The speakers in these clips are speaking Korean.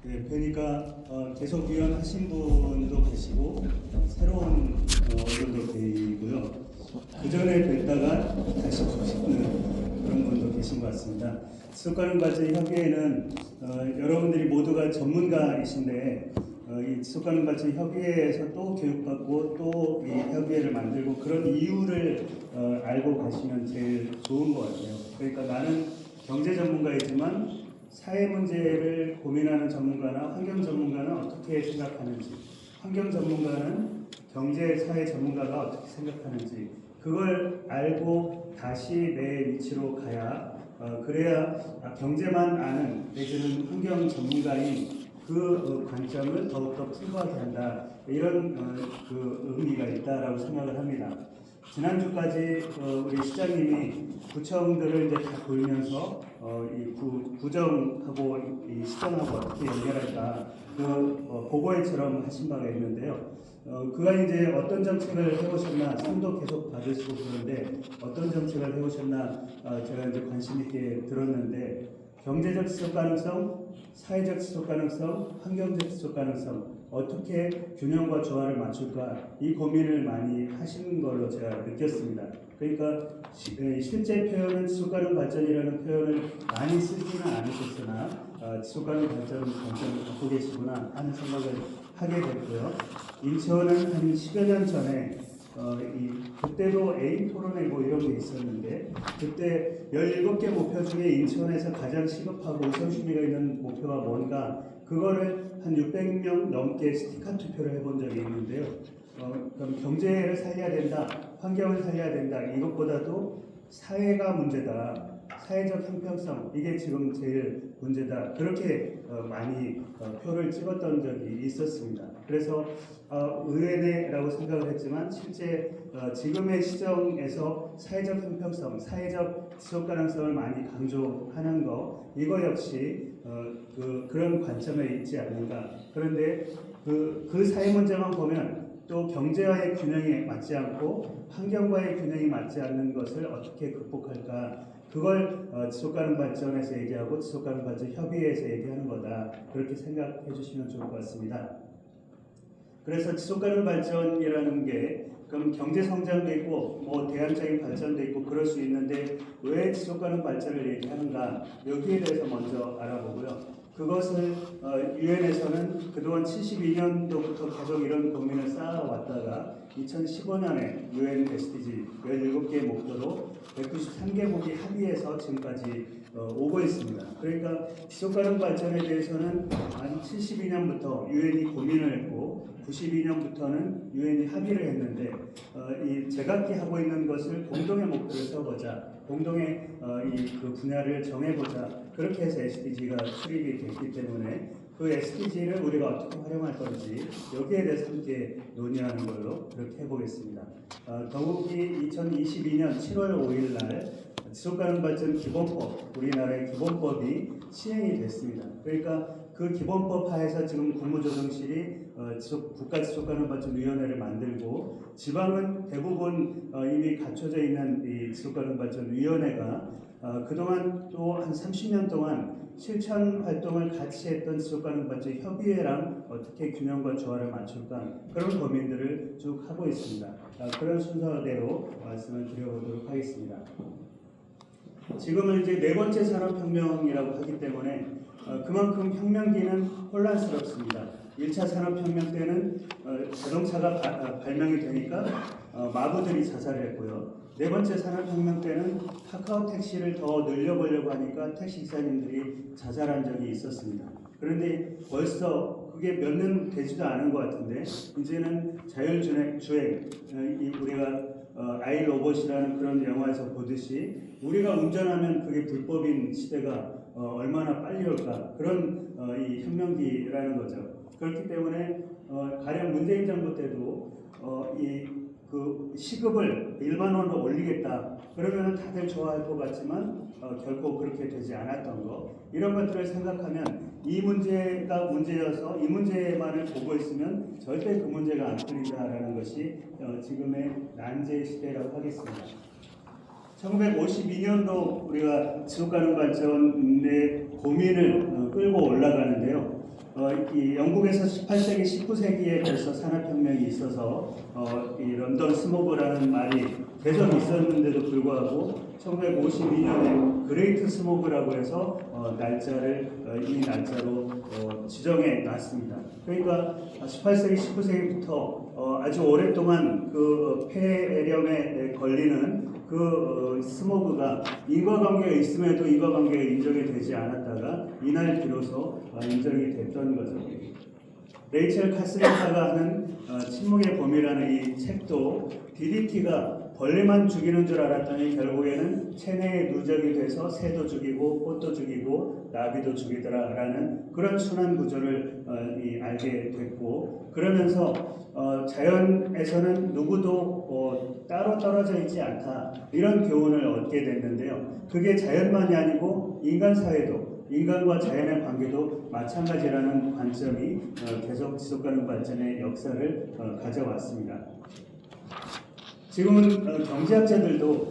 네, 그러니까 계속 위원하신 분도 계시고 새로운 의원도 계시고요. 그 전에 뵀다가 다시 보시는 그런 분도 계신 것 같습니다. 지속가능발전협의회는 여러분들이 모두가 전문가이신데 이 지속가능발전협의회에서 또 교육받고 또 이 협의회를 만들고 그런 이유를 알고 가시면 제일 좋은 것 같아요. 그러니까 나는 경제 전문가이지만 사회 문제를 고민하는 전문가나 환경 전문가는 어떻게 생각하는지, 환경 전문가는 경제 사회 전문가가 어떻게 생각하는지 그걸 알고 다시 내 위치로 가야 그래야 경제만 아는 내지는 환경 전문가인 그 관점을 더욱더 풍부하게 한다. 이런 그 의미가 있다라고 생각을 합니다. 지난주까지 우리 시장님이 구청들을 이제 다 돌면서 이 구정하고 이 시정하고 어떻게 연결할까 그 보고회처럼 하신 바가 있는데요. 그가 이제 어떤 정책을 해오셨나 상도 계속 받으시고 그러는데 어떤 정책을 해오셨나 제가 이제 관심 있게 들었는데 경제적 지속 가능성, 사회적 지속 가능성, 환경적 지속 가능성 어떻게 균형과 조화를 맞출까 이 고민을 많이 하시는 걸로 제가 느꼈습니다. 그러니까 실제 표현은 지속가능 발전이라는 표현을 많이 쓰지는 않으셨으나 지속가능 발전 관점을 갖고 계시구나 하는 생각을 하게 됐고요. 인천은 한 10여 년 전에 그때도 A 토론회 뭐 이런 게 있었는데 그때 17개 목표 중에 인천에서 가장 시급하고 우선순위가 있는 목표가 뭔가 그거를 한 600명 넘게 스티커 투표를 해본 적이 있는데요. 그럼 경제를 살려야 된다, 환경을 살려야 된다 이것보다도 사회가 문제다. 사회적 형평성 이게 지금 제일 문제다. 그렇게 많이 표를 찍었던 적이 있었습니다. 그래서 의외네라고 생각을 했지만 실제 지금의 시정에서 사회적 형평성, 사회적 지속 가능성을 많이 강조하는 거 이거 역시 그런 관점에 있지 않는가. 그런데 그 사회 문제만 보면 또 경제와의 균형이 맞지 않고 환경과의 균형이 맞지 않는 것을 어떻게 극복할까 그걸 지속가능 발전에서 얘기하고 지속가능 발전 협의회에서 얘기하는 거다 그렇게 생각해 주시면 좋을 것 같습니다. 그래서 지속가능 발전이라는 게 그럼 경제 성장도 있고 뭐 대안적인 발전도 있고 그럴 수 있는데 왜 지속가능 발전을 얘기하는가 여기에 대해서 먼저 알아보고요. 그것을 유엔에서는 그동안 72년도부터 계속 이런 고민을 쌓아왔다가 2015년에 유엔 SDG 17개의 목표로 193개국이 합의해서 지금까지 오고 있습니다. 그러니까 지속가능 발전에 대해서는 한 72년부터 유엔이 고민을 했고 92년부터는 유엔이 합의를 했는데 이 제각기 하고 있는 것을 공동의 목표를 세워보자. 공동의 그 분야를 정해보자. 그렇게 해서 SDG가 수립이 됐기 때문에 그 SDG를 우리가 어떻게 활용할 건지 여기에 대해서 함께 논의하는 걸로 그렇게 해보겠습니다. 더욱이 2022년 7월 5일 날 지속가능발전 기본법, 우리나라의 기본법이 시행이 됐습니다. 그러니까 그 기본법 하에서 지금 국무조정실이 국가지속가능발전위원회를 만들고 지방은 대부분 이미 갖춰져 있는 이 지속가능발전위원회가 그동안 또 한 30년 동안 실천 활동을 같이 했던 지속가능발전 협의회랑 어떻게 균형과 조화를 맞출까 그런 고민들을 쭉 하고 있습니다. 그런 순서대로 말씀을 드려보도록 하겠습니다. 지금은 이제 네 번째 산업혁명이라고 하기 때문에 그만큼 혁명기는 혼란스럽습니다. 1차 산업혁명 때는 자동차가 발명이 되니까 마부들이 자살을 했고요. 네 번째 산업혁명 때는 카카오 택시를 더 늘려보려고 하니까 택시기사님들이 자살한 적이 있었습니다. 그런데 벌써 그게 몇 년 되지도 않은 것 같은데 이제는 자율주행, 우리가 아이로봇이라는 그런 영화에서 보듯이 우리가 운전하면 그게 불법인 시대가 얼마나 빨리 올까 그런 이 혁명기라는 거죠. 그렇기 때문에 가령 문재인 정부 때도 그 시급을 1만 원으로 올리겠다 그러면 다들 좋아할 것 같지만 결코 그렇게 되지 않았던 거 이런 것들을 생각하면 이 문제가 문제여서 이 문제만을 보고 있으면 절대 그 문제가 안 풀린다라는 것이 지금의 난제 시대라고 하겠습니다. 1952년도 우리가 지속가능 발전의 고민을 끌고 올라가는데요. 이 영국에서 18세기, 19세기에 벌써 산업혁명이 있어서 이 런던 스모그라는 말이 계속 있었는데도 불구하고 1952년에 그레이트 스모그라고 해서 이 날짜로 지정해 놨습니다. 그러니까 18세기, 19세기부터 아주 오랫동안 그 폐렴에 걸리는 그 스모그가 인과관계가 있음에도 인과관계가 인정이 되지 않았다가 이날 비로소 인정이 됐던 거죠. 레이첼 카스리사가 하는 침묵의 범위라는 이 책도 DDT가 벌레만 죽이는 줄 알았더니 결국에는 체내에 누적이 돼서 새도 죽이고 꽃도 죽이고 나비도 죽이더라라는 그런 순환 구조를 알게 됐고, 그러면서 자연에서는 누구도 따로 떨어져 있지 않다, 이런 교훈을 얻게 됐는데요. 그게 자연만이 아니고 인간 사회도, 인간과 자연의 관계도 마찬가지라는 관점이 계속 지속가능 발전의 역사를 가져왔습니다. 지금은 경제학자들도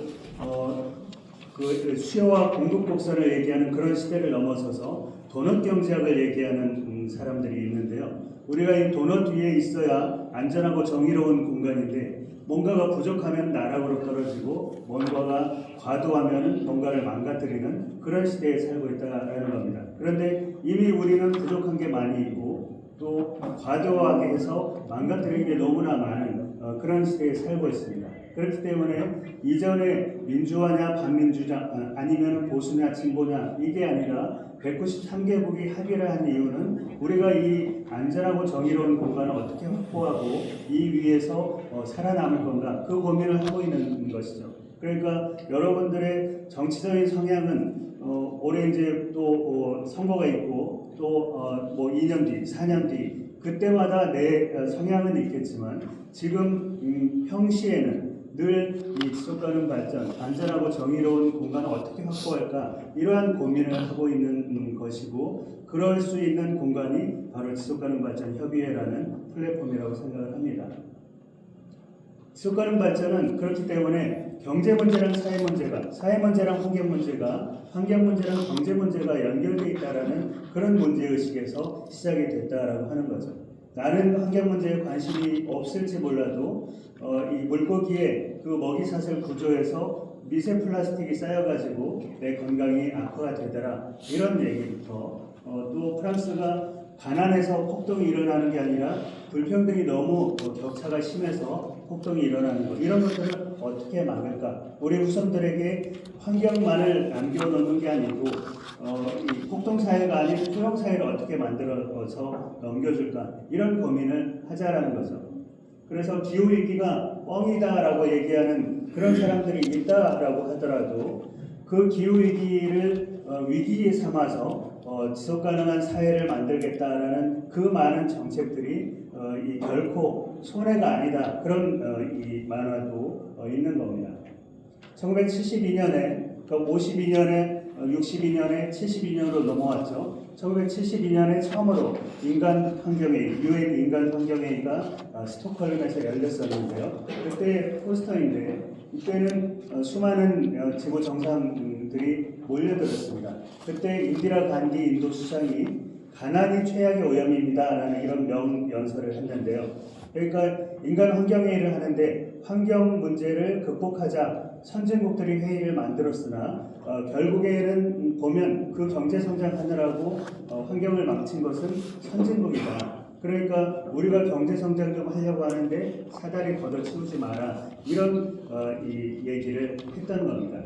그 수요와 공급 곡선을 얘기하는 그런 시대를 넘어서서 도넛 경제학을 얘기하는 사람들이 있는데요. 우리가 이 도넛 위에 있어야 안전하고 정의로운 공간인데, 뭔가가 부족하면 나락으로 떨어지고 뭔가가 과도하면 뭔가를 망가뜨리는 그런 시대에 살고 있다는 겁니다. 그런데 이미 우리는 부족한 게 많이 있고 또 과도하게 해서 망가뜨리는 게 너무나 많은 그런 시대에 살고 있습니다. 그렇기 때문에 이전에 민주화냐 반민주냐 아니면 보수냐 진보냐 이게 아니라 193개국이 합의를 한 이유는 우리가 이 안전하고 정의로운 공간을 어떻게 확보하고 이 위에서 살아남을 건가, 그 고민을 하고 있는 것이죠. 그러니까 여러분들의 정치적인 성향은 올해 이제 또 선거가 있고 또 뭐 2년 뒤, 4년 뒤 그때마다 내 성향은 있겠지만 지금 평시에는 늘 이 지속가능 발전, 안전하고 정의로운 공간을 어떻게 확보할까, 이러한 고민을 하고 있는 것이고, 그럴 수 있는 공간이 바로 지속가능 발전 협의회라는 플랫폼이라고 생각을 합니다. 지속가능 발전은 그렇기 때문에 경제 문제랑 사회 문제가, 사회 문제랑 환경 문제가, 환경 문제랑 경제 문제가 연결되어 있다라는 그런 문제의식에서 시작이 됐다라고 하는 거죠. 나는 환경 문제에 관심이 없을지 몰라도 이 물고기의 그 먹이사슬 구조에서 미세 플라스틱이 쌓여가지고 내 건강이 악화가 되더라, 이런 얘기부터 또 프랑스가 가난해서 폭동이 일어나는 게 아니라 불평등이 너무 격차가 심해서 폭동이 일어나는 것, 이런 것들을 어떻게 막을까, 우리 후손들에게 환경만을 남겨놓는 게 아니고 이 폭동사회가 아닌 수용사회를 어떻게 만들어서 넘겨줄까, 이런 고민을 하자라는 거죠. 그래서 기후위기가 뻥이다라고 얘기하는 그런 사람들이 있다라고 하더라도 그 기후위기를 위기 삼아서 지속가능한 사회를 만들겠다라는 그 많은 정책들이 이 결코 손해가 아니다, 그런 이 만화도 있는 겁니다. 1972년에, 그러니까 52년에 62년에 72년으로 넘어왔죠. 1972년에 처음으로 인간환경회의, UN 인간환경회의가 스톡홀름에서 열렸었는데요. 그때 포스터인데, 이때는 수많은 지구 정상들이 몰려들었습니다. 그때 인디라 간디 인도 수상이 가난이 최악의 오염입니다라는 이런 명연설을 했는데요. 그러니까 인간환경회의를 하는데 환경 문제를 극복하자 선진국들이 회의를 만들었으나 결국에는 보면 그 경제성장하느라고 환경을 망친 것은 선진국이다. 그러니까 우리가 경제성장 좀 하려고 하는데 사다리 걷어치우지 마라, 이런 이 얘기를 했던 겁니다.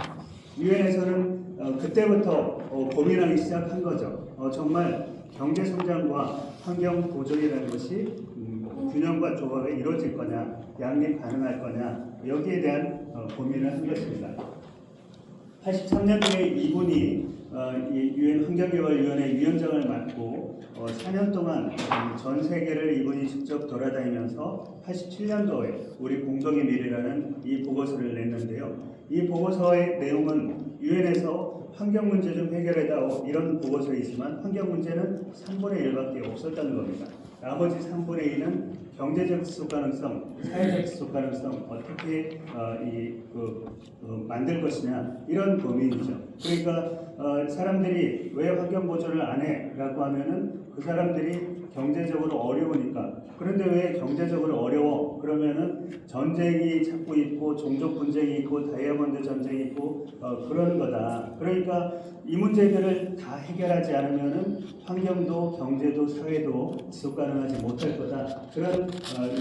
유엔에서는 그때부터 고민하기 시작한 거죠. 정말 경제성장과 환경 보존이라는 것이 균형과 조화가 이루어질 거냐, 양립 가능할 거냐, 여기에 대한 고민을 한 것입니다. 83년도에 이분이 이 유엔 환경개발위원회 위원장을 맡고 4년 동안 전 세계를 이분이 직접 돌아다니면서 87년도에 우리 공동의 미래라는 이 보고서를 냈는데요. 이 보고서의 내용은 유엔에서 환경 문제 좀 해결해다오 이런 보고서이지만 환경 문제는 3분의 1밖에 없었다는 겁니다. 나머지 3분의 2는 경제적 지속 가능성, 사회적 지속 가능성 어떻게 만들 것이냐 이런 고민이죠. 그러니까 사람들이 왜 환경 보존을 안 해라고 하면은 그 사람들이 경제적으로 어려우니까. 그런데 왜 경제적으로 어려워? 그러면은 전쟁이 자꾸 있고 종족 분쟁이 있고 다이아몬드 전쟁이 있고 그런 거다. 그러니까 이 문제들을 다 해결하지 않으면은 환경도 경제도 사회도 지속 가능하지 못할 거다. 그런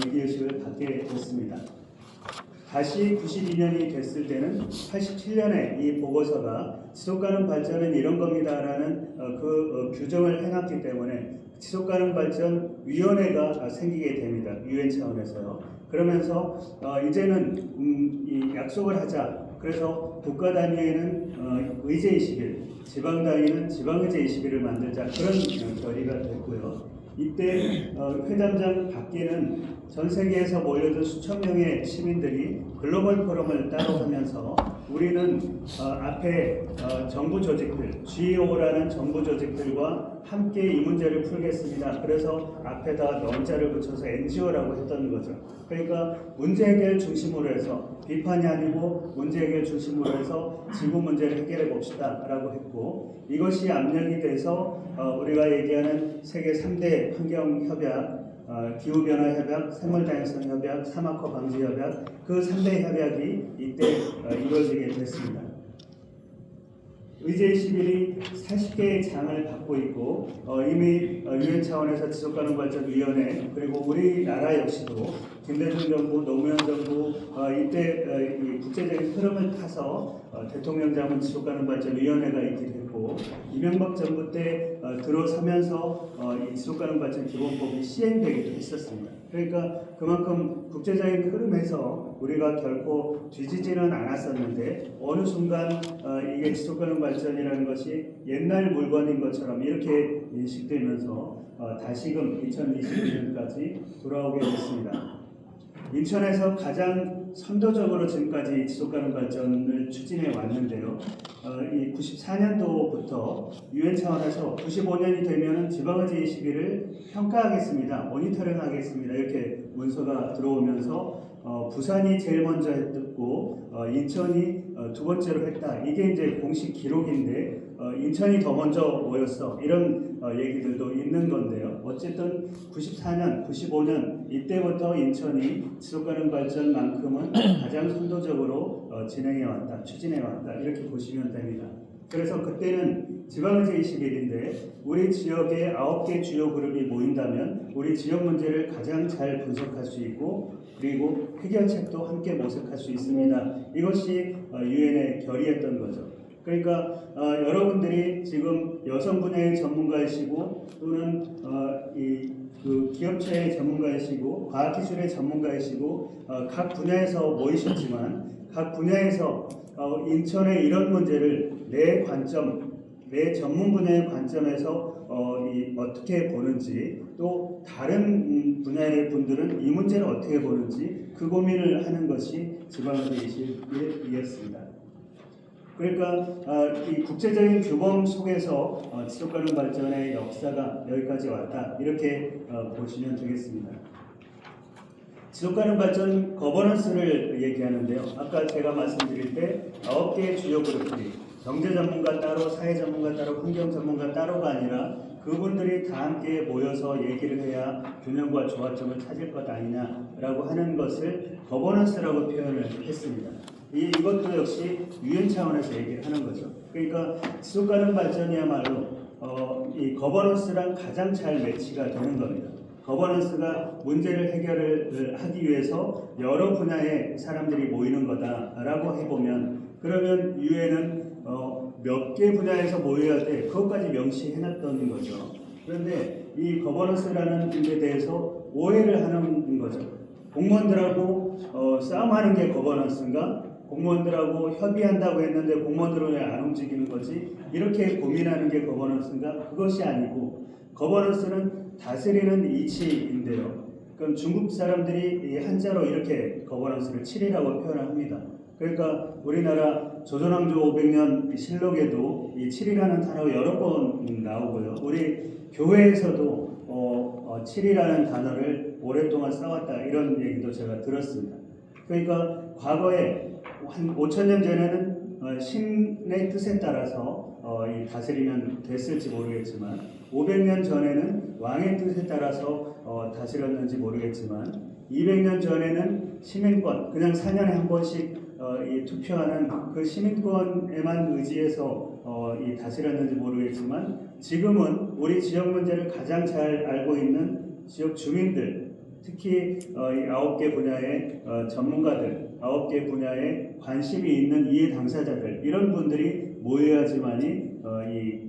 위기의식을 갖게 됐습니다. 다시 92년이 됐을 때는 87년에 이 보고서가 지속가능 발전은 이런 겁니다라는 규정을 해놨기 때문에 지속가능 발전 위원회가 생기게 됩니다. 유엔 차원에서요. 그러면서 이제는 이 약속을 하자. 그래서 국가 단위에는 의제 20일, 지방 단위는 지방의제 20일을 만들자. 그런 결의가 됐고요. 이때 회담장 밖에는 전 세계에서 몰려든 수천 명의 시민들이 글로벌 포럼을 따로 하면서 우리는 앞에 정부 조직들, GEO라는 정부 조직들과 함께 이 문제를 풀겠습니다. 그래서 앞에다 넌자를 붙여서 NGO라고 했던 거죠. 그러니까 문제 해결 중심으로 해서 비판이 아니고 문제 해결 중심으로 해서 지구 문제를 해결해 봅시다 라고 했고, 이것이 압력이 돼서 우리가 얘기하는 세계 3대 환경협약, 기후변화 협약, 생물다양성 협약, 사막화 방지 협약, 그 3대 협약이 이때 이루어지게 됐습니다. 의제 21이 40개의 장을 받고 있고 이미 유엔 차원에서 지속가능발전위원회 그리고 우리나라 역시도 김대중 정부, 노무현 정부 이때 이 국제적인 흐름을 타서 대통령자문 지속가능발전위원회가 있게 됐고, 이명박 정부 때 들어서면서 이 지속가능발전 기본법이 시행되기도 했었습니다. 그러니까 그만큼 국제적인 흐름에서 우리가 결코 뒤지지는 않았었는데 어느 순간 이게 지속가능발전이라는 것이 옛날 물건인 것처럼 이렇게 인식되면서 다시금 2022년까지 돌아오게 됐습니다. 인천에서 가장 선도적으로 지금까지 지속가능 발전을 추진해 왔는데요. 이 94년도부터 유엔 차원에서 95년이 되면 지방의제 21을 평가하겠습니다. 모니터링하겠습니다. 이렇게 문서가 들어오면서 부산이 제일 먼저 했고 인천이 두 번째로 했다. 이게 이제 공식 기록인데 인천이 더 먼저 모였어. 이런 얘기들도 있는 건데요. 어쨌든 94년, 95년 이때부터 인천이 지속가능 발전만큼은 가장 선도적으로 진행해 왔다, 추진해 왔다 이렇게 보시면 됩니다. 그래서 그때는 지방의제 21인데 우리 지역의 9개 주요 그룹이 모인다면 우리 지역 문제를 가장 잘 분석할 수 있고 그리고 해결책도 함께 모색할 수 있습니다. 이것이 유엔의 결의였던 거죠. 그러니까 여러분들이 지금 여성 분야의 전문가이시고 또는 그 기업체의 전문가이시고 과학기술의 전문가이시고 각 분야에서 모이셨지만 각 분야에서 인천의 이런 문제를 내 관점, 내 전문 분야의 관점에서 어떻게 보는지 또 다른 분야의 분들은 이 문제를 어떻게 보는지 그 고민을 하는 것이 지방의제 21이었습니다. 그러니까 이 국제적인 규범 속에서 지속가능 발전의 역사가 여기까지 왔다 이렇게 보시면 되겠습니다. 지속가능 발전 거버넌스를 얘기하는데요. 아까 제가 말씀드릴 때 9개의 주요 그룹들이 경제 전문가 따로, 사회 전문가 따로, 환경 전문가 따로가 아니라 그분들이 다 함께 모여서 얘기를 해야 균형과 조화점을 찾을 것 아니냐라고 하는 것을 거버넌스라고 표현을 했습니다. 이것도 역시 유엔 차원에서 얘기를 하는 거죠. 그러니까 지속가능 발전이야말로 이 거버넌스랑 가장 잘 매치가 되는 겁니다. 거버넌스가 문제를 해결을 하기 위해서 여러 분야의 사람들이 모이는 거다라고 해보면 그러면 유엔은 몇 개 분야에서 모여야 돼 그것까지 명시해놨던 거죠. 그런데 이 거버넌스라는 데 대해서 오해를 하는 거죠. 공무원들하고 싸움하는 게 거버넌스인가? 공무원들하고 협의한다고 했는데 공무원들은 왜 안 움직이는 거지? 이렇게 고민하는 게 거버넌스인가? 그것이 아니고 거버넌스는 다스리는 이치인데요. 그럼 중국 사람들이 이 한자로 이렇게 거버넌스를 칠이라고 표현합니다. 그러니까 우리나라 조선왕조 500년 실록에도 이 7이라는 단어가 여러 번 나오고요. 우리 교회에서도 7이라는 단어를 오랫동안 써왔다 이런 얘기도 제가 들었습니다. 그러니까 과거에 한 5,000년 전에는 신의 뜻에 따라서 이 다스리면 됐을지 모르겠지만 500년 전에는 왕의 뜻에 따라서 다스렸는지 모르겠지만 200년 전에는 시민권, 그냥 4년에 한 번씩 이 투표하는 그 시민권에만 의지해서 이 다스렸는지 모르겠지만 지금은 우리 지역 문제를 가장 잘 알고 있는 지역 주민들, 특히 이 9개 분야의 전문가들, 9개 분야에 관심이 있는 이해 당사자들, 이런 분들이 모여야지만이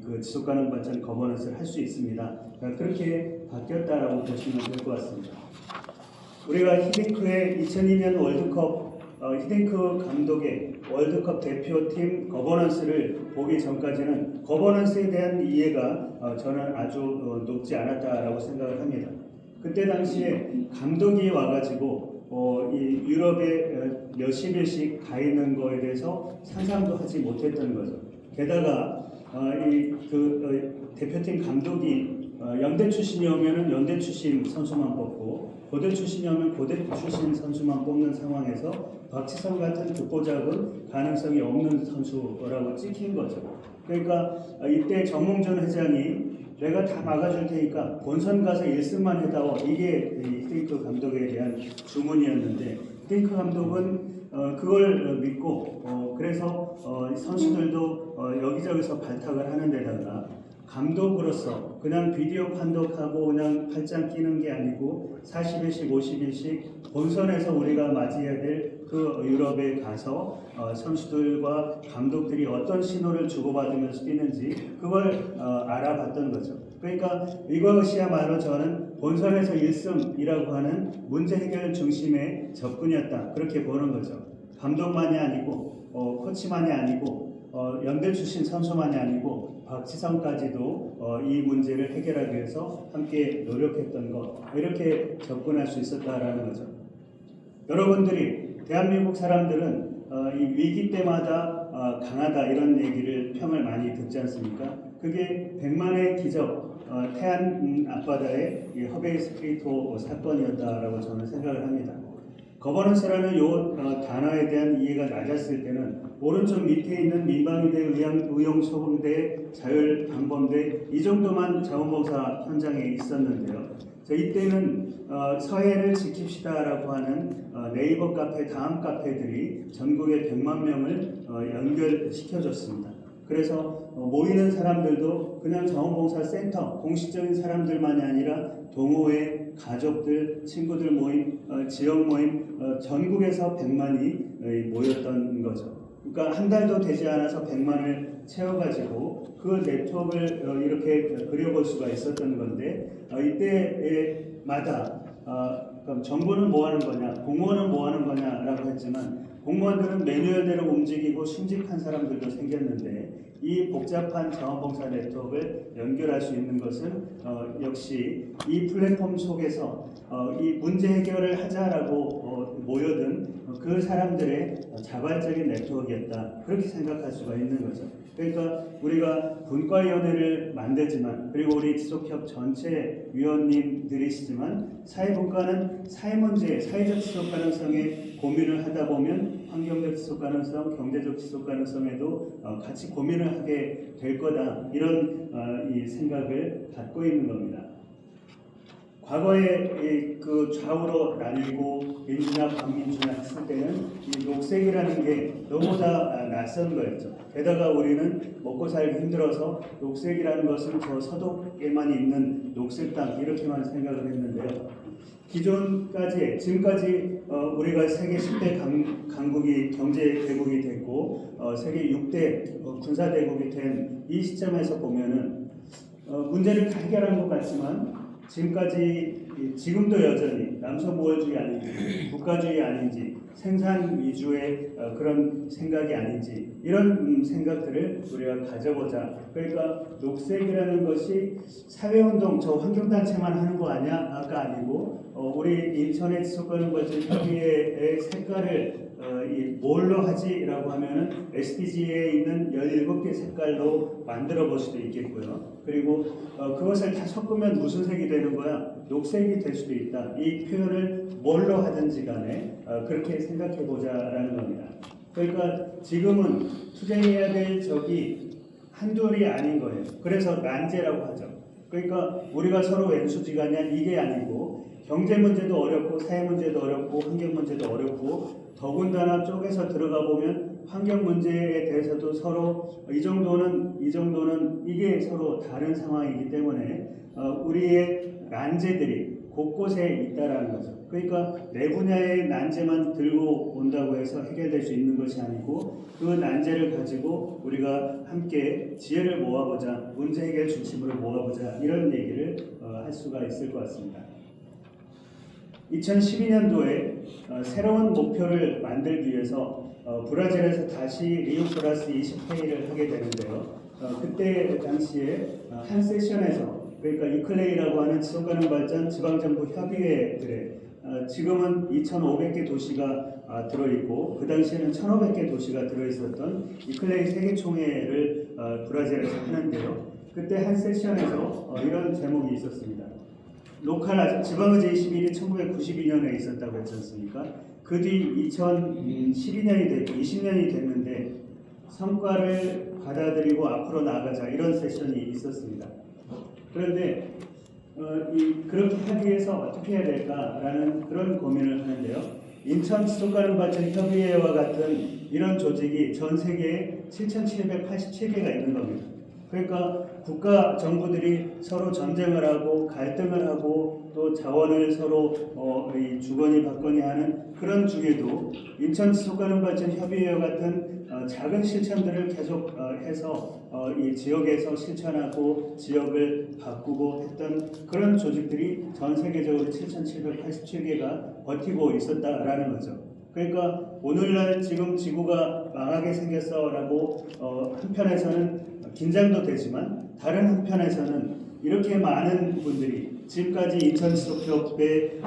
그 지속가능 발전 거버넌스를 할 수 있습니다. 그렇게 바뀌었다라고 보시면 될 것 같습니다. 우리가 히딩크의 2002년 월드컵 히딩크 감독의 월드컵 대표팀 거버넌스를 보기 전까지는 거버넌스에 대한 이해가 저는 아주 높지 않았다라고 생각을 합니다. 그때 당시에 감독이 와가지고 이 유럽에 몇십 일씩 가 있는 거에 대해서 상상도 하지 못했던 거죠. 게다가 대표팀 감독이 연대 출신이 오면은 연대 출신 선수만 뽑고 고대 출신이 오면 고대 출신 선수만 뽑는 상황에서 박지성 같은 듣보잡은 가능성이 없는 선수라고 찍힌 거죠. 그러니까 이때 정몽준 회장이 내가 다 막아줄 테니까 본선 가서 1승만 해다오, 이게 히딩크 감독에 대한 주문이었는데 히딩크 감독은 그걸 믿고 그래서 선수들도 여기저기서 발탁을 하는 데다가 감독으로서 그냥 비디오 판독하고 그냥 팔짱 끼는 게 아니고 40일씩 50일씩 본선에서 우리가 맞이해야 될 그 유럽에 가서 선수들과 감독들이 어떤 신호를 주고받으면서 뛰는지 그걸 알아봤던 거죠. 그러니까 이것이야말로 저는 본선에서 1승이라고 하는 문제 해결 중심의 접근이었다, 그렇게 보는 거죠. 감독만이 아니고 코치만이 아니고 연대 출신 선수만이 아니고 박지성까지도 이 문제를 해결하기 위해서 함께 노력했던 것, 이렇게 접근할 수 있었다라는 거죠. 여러분들이 대한민국 사람들은 이 위기 때마다 강하다 이런 얘기를 평을 많이 듣지 않습니까? 그게 100만의 기적, 태안 앞바다의 허베이 스트레이트 사건이었다라고 저는 생각을 합니다. 거버넌스라는 요 단어에 대한 이해가 낮았을 때는 오른쪽 밑에 있는 민방위대, 의용소방대, 자율방범대 이 정도만 자원봉사 현장에 있었는데요. 이때는 서해를 지킵시다라고 하는 네이버 카페, 다음 카페들이 전국에 100만 명을 연결시켜줬습니다. 그래서 모이는 사람들도 그냥 자원봉사센터, 공식적인 사람들만이 아니라 동호회, 가족들, 친구들 모임, 지역 모임, 전국에서 100만이 모였던 거죠. 그러니까 한 달도 되지 않아서 100만을 채워가지고 그 네트워크를 이렇게 그려볼 수가 있었던 건데 이때마다 그럼 정부는 뭐 하는 거냐, 공무원은 뭐 하는 거냐라고 했지만 공무원들은 매뉴얼대로 움직이고 순직한 사람들도 생겼는데 이 복잡한 자원봉사 네트워크를 연결할 수 있는 것은 역시 이 플랫폼 속에서 이 문제 해결을 하자라고 모여든 그 사람들의 자발적인 네트워크였다, 그렇게 생각할 수가 있는 거죠. 그러니까 우리가 분과위원회를 만들지만, 그리고 우리 지속협 전체 위원님들이시지만 사회분과는 사회문제, 사회적 지속가능성에 고민을 하다 보면 환경적 지속가능성, 경제적 지속가능성에도 같이 고민을 하게 될 거다, 이런 이 생각을 갖고 있는 겁니다. 과거에 그 좌우로 나뉘고 민주나 반민주나 했을 때는 이 녹색이라는 게 너무나 낯선 거였죠. 게다가 우리는 먹고 살기 힘들어서 녹색이라는 것은 저 서독에만 있는 녹색 땅, 이렇게만 생각을 했는데요. 지금까지 우리가 세계 10대 강국이, 경제 대국이 됐고 세계 6대 군사 대국이 된 이 시점에서 보면은 문제를 다 해결한 것 같지만 지금도 여전히 남성보호주의 아닌지, 국가주의 아닌지, 생산 위주의 그런 생각이 아닌지, 이런 생각들을 우리가 가져보자. 그러니까 녹색이라는 것이 사회운동, 저 환경단체만 하는 거 아니야? 아까 아니고 우리 인천에 지속가능 발전 협의회의 색깔을 이 뭘로 하지라고 하면은 SDG에 있는 17개 색깔로 만들어 볼 수도 있겠고요. 그리고 그것을 다 섞으면 무슨 색이 되는 거야? 녹색이 될 수도 있다. 이 표현을 뭘로 하든지 간에 그렇게 생각해 보자라는 겁니다. 그러니까 지금은 투쟁해야 될 적이 한둘이 아닌 거예요. 그래서 난제라고 하죠. 그러니까 우리가 서로 왼수지간이야 이게 아니고 경제 문제도 어렵고 사회 문제도 어렵고 환경 문제도 어렵고 더군다나 쪼개서 들어가 보면 환경 문제에 대해서도 서로 이 정도는 이게 서로 다른 상황이기 때문에 우리의 난제들이 곳곳에 있다라는 거죠. 그러니까 내 분야의 난제만 들고 온다고 해서 해결될 수 있는 것이 아니고 그 난제를 가지고 우리가 함께 지혜를 모아보자, 문제 해결 중심으로 모아보자 이런 얘기를 할 수가 있을 것 같습니다. 2012년도에 새로운 목표를 만들기 위해서 브라질에서 다시 리우 플러스 20 회의를 하게 되는데요. 그때 당시에 한 세션에서 그러니까 이클레이라고 하는 지속가능 발전 지방정부 협의회들에 지금은 2,500개 도시가 들어있고 그 당시에는 1,500개 도시가 들어있었던 이클레이 세계총회를 브라질에서 하는데요. 그때 한 세션에서 이런 제목이 있었습니다. 로컬 지방의제 21이 1992년에 있었다고 했지 않습니까? 그 뒤 2012년이 됐고 20년이 됐는데 성과를 받아들이고 앞으로 나아가자 이런 세션이 있었습니다. 그런데 그렇게 하기 위해서 어떻게 해야 될까라는 그런 고민을 하는데요. 인천 지속가능발전 협의회와 같은 이런 조직이 전 세계에 7,787개가 있는 겁니다. 그러니까 국가 정부들이 서로 전쟁을 하고 갈등을 하고 또 자원을 서로 주거니 받거니 하는 그런 중에도 인천 지속가능발전 협의회와 같은 작은 실천들을 계속 해서 이 지역에서 실천하고 지역을 바꾸고 했던 그런 조직들이 전 세계적으로 7,787개가 버티고 있었다라는 거죠. 그러니까 오늘날 지금 지구가 망하게 생겼어라고 한편에서는 긴장도 되지만 다른 한편에서는 이렇게 많은 분들이 지금까지 인천지속협회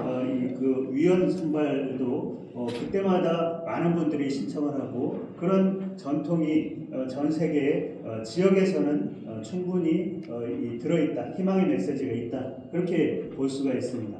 그 위원 선발도 그때마다 많은 분들이 신청을 하고 그런 전통이 전 세계 지역에서는 충분히 들어있다. 희망의 메시지가 있다. 그렇게 볼 수가 있습니다.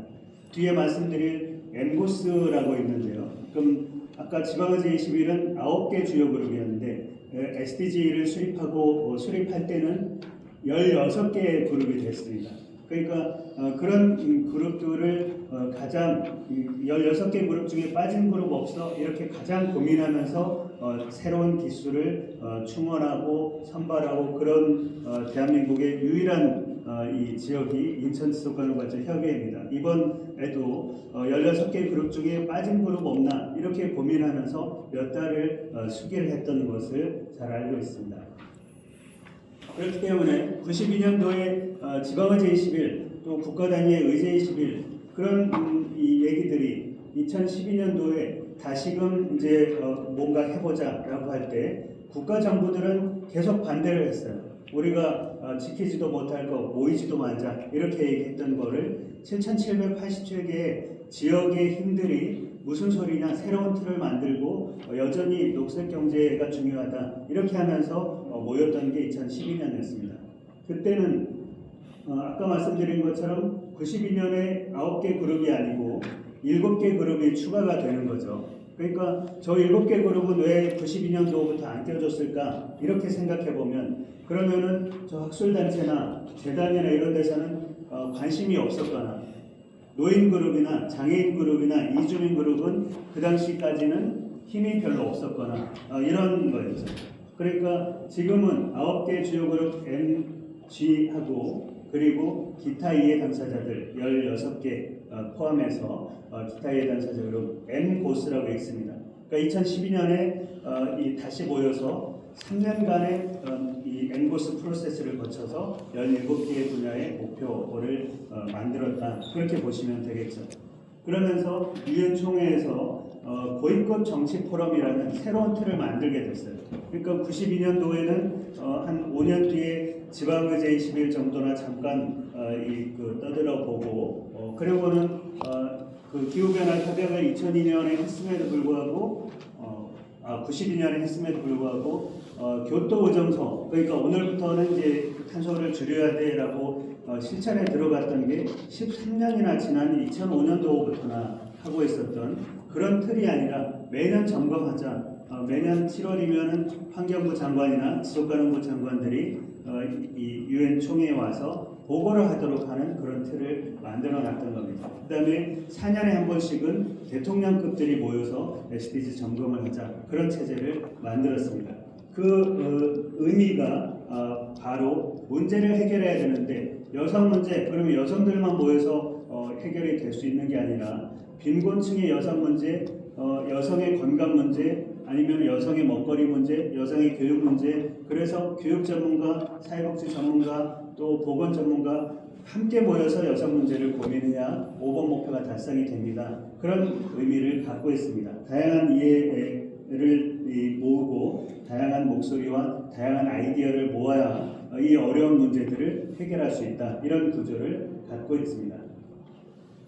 뒤에 말씀드릴 엔고스라고 있는데요. 그럼 아까 지방의제 21은 9개 주요 그룹이었는데 SDG를 수립할 때는 16개의 그룹이 됐습니다. 그러니까 그런 그룹들을 가장 16개 그룹 중에 빠진 그룹 없어 이렇게 가장 고민하면서 새로운 기술을 충원하고 선발하고 그런 대한민국의 유일한 이 지역이 인천지속가능발전 협의회입니다. 이번에도 16개 그룹 중에 빠진 그룹 없나 이렇게 고민하면서 몇 달을 수기를 했던 것을 잘 알고 있습니다. 그렇기 때문에 92년도에 지방의제 21, 또 국가단위의 의제 21 그런 이 얘기들이 2012년도에 다시금 이제 뭔가 해보자라고 할 때 국가 정부들은 계속 반대를 했어요. 우리가 지키지도 못할 거 모이지도 말자 이렇게 얘기했던 거를 7,787개의 지역의 힘들이 무슨 소리냐 새로운 틀을 만들고 여전히 녹색 경제가 중요하다 이렇게 하면서 모였던 게 2012년이었습니다. 그때는 아까 말씀드린 것처럼 92년에 9개 그룹이 아니고 7개 그룹이 추가가 되는 거죠. 그러니까 저 7개 그룹은 왜 92년도부터 안 껴줬을까 이렇게 생각해 보면 그러면은 저 학술단체나 재단이나 이런 데서는 관심이 없었거나 노인 그룹이나 장애인 그룹이나 이주민 그룹은 그 당시까지는 힘이 별로 없었거나 이런 거였죠. 그러니까 지금은 9개 주요 그룹 MG하고 그리고 기타 이해 당사자들 16개 포함해서 기타 이해 당사자 그룹 MGOS라고 있습니다. 그러니까 2012년에 다시 모여서 3년간의 이 엔고스 프로세스를 거쳐서 17개의 분야의 목표를 만들었다. 그렇게 보시면 되겠죠. 그러면서 유엔 총회에서 고위급 정치 포럼이라는 새로운 틀을 만들게 됐어요. 그러니까 92년도에는 한 5년 뒤에 지방의제 21 정도나 잠깐 떠들어 보고 그리고는 그 기후변화 협약을 2002년에 했음에도 불구하고 92년에 했음에도 불구하고 교토의정서, 그러니까 오늘부터는 이제 탄소를 줄여야 돼라고 실천에 들어갔던 게 13년이나 지난 2005년도부터나 하고 있었던 그런 틀이 아니라 매년 점검하자. 매년 7월이면은 환경부 장관이나 지속가능부 장관들이 이 유엔 총회에 와서 보고를 하도록 하는 그런 틀을 만들어 놨던 겁니다. 그 다음에 4년에 한 번씩은 대통령급들이 모여서 SDG 점검을 하자, 그런 체제를 만들었습니다. 그 의미가 바로 문제를 해결해야 되는데, 여성 문제, 그러면 여성들만 모여서 해결이 될 수 있는 게 아니라 빈곤층의 여성 문제, 여성의 건강 문제, 아니면 여성의 먹거리 문제, 여성의 교육 문제, 그래서 교육 전문가, 사회복지 전문가, 또 보건 전문가 함께 모여서 여성 문제를 고민해야 5번 목표가 달성이 됩니다. 그런 의미를 갖고 있습니다. 다양한 이해를 모으고 다양한 목소리와 다양한 아이디어를 모아야 이 어려운 문제들을 해결할 수 있다. 이런 구조를 갖고 있습니다.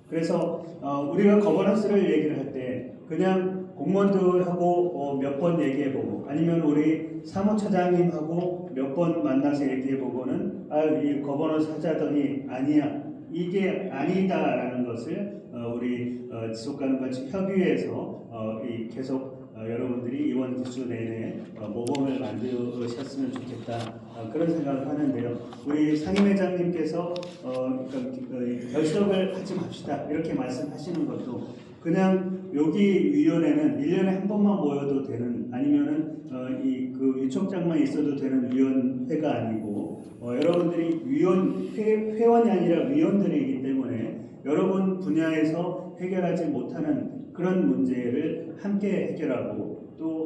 그래서 우리가 거버넌스를 얘기를 할 때 그냥 공무원들하고 몇 번 얘기해보고, 아니면 우리 사무처장님하고 몇 번 만나서 얘기해보고는 이 거버넌스 하자더니 아니야, 이게 아니다라는 것을 우리 지속가능과 협의회에서 계속 여러분들이 이번 기수 내내 모범을 만드셨으면 좋겠다, 그런 생각을 하는데요. 우리 상임회장님께서 결석을 하지 맙시다 이렇게 말씀하시는 것도 그냥 여기 위원회는 1년에 한 번만 모여도 되는, 아니면은 그 위촉장만 있어도 되는 위원회가 아니고 여러분들이 회원이 아니라 위원들이기 때문에 여러분 분야에서 해결하지 못하는 그런 문제를 함께 해결하고, 또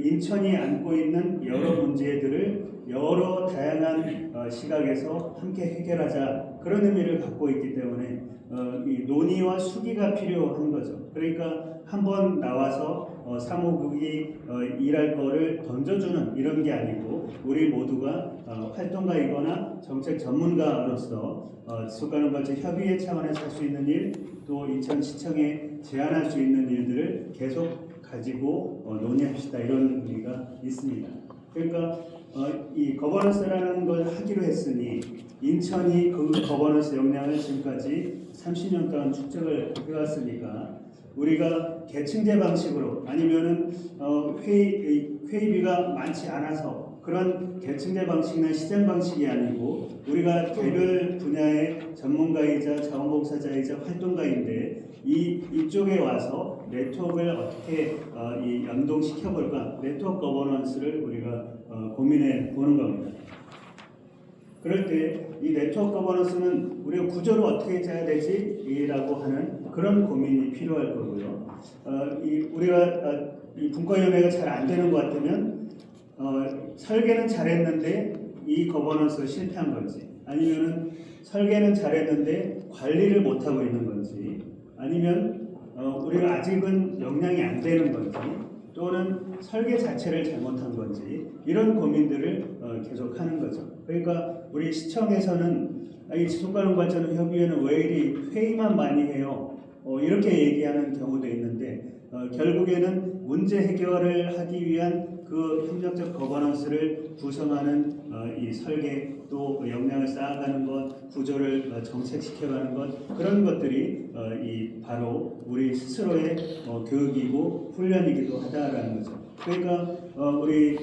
인천이 안고 있는 여러 문제들을 여러 다양한 시각에서 함께 해결하자, 그런 의미를 갖고 있기 때문에 이 논의와 수기가 필요한 거죠. 그러니까 한번 나와서 사무국이 일할 거를 던져주는 이런 게 아니고, 우리 모두가 활동가이거나 정책 전문가로서 지속가능과 협의회 차원에서 할 수 있는 일, 또 인천시청에 제안할 수 있는 일들을 계속 가지고 논의합시다, 이런 의미가 있습니다. 그러니까 이 거버넌스라는 걸 하기로 했으니 인천이 그 거버넌스 역량을 지금까지 30년 동안 축적을 해왔으니까 우리가 계층제 방식으로, 아니면은 회의비가 많지 않아서 그런 계층제 방식이나 시장 방식이 아니고, 우리가 개별 분야의 전문가이자 자원봉사자이자 활동가인데 이쪽에 와서 네트워크를 어떻게 연동시켜 볼까, 네트워크 거버넌스를 우리가 고민해 보는 겁니다. 그럴 때 이 네트워크 거버넌스는 우리가 구조를 어떻게 짜야 되지? 라고 하는 그런 고민이 필요할 거고요. 우리가 이 분과위원회가 잘 안 되는 것 같으면 설계는 잘했는데 이 거버넌스가 실패한 건지, 아니면은 설계는 잘했는데 관리를 못하고 있는 건지, 아니면 우리가 아직은 역량이 안 되는 건지, 또는 설계 자체를 잘못한 건지, 이런 고민들을 계속 하는 거죠. 그러니까 우리 시청에서는 이 지속가능발전협의회는 왜 이리 회의만 많이 해요? 이렇게 얘기하는 경우도 있는데, 결국에는 문제 해결을 하기 위한 그 협력적 거버넌스를 구성하는 이 설계, 또 역량을 쌓아가는 것, 구조를 정책시켜가는 것, 그런 것들이 바로 우리 스스로의 교육이고 훈련이기도 하다라는 거죠. 그러니까 우리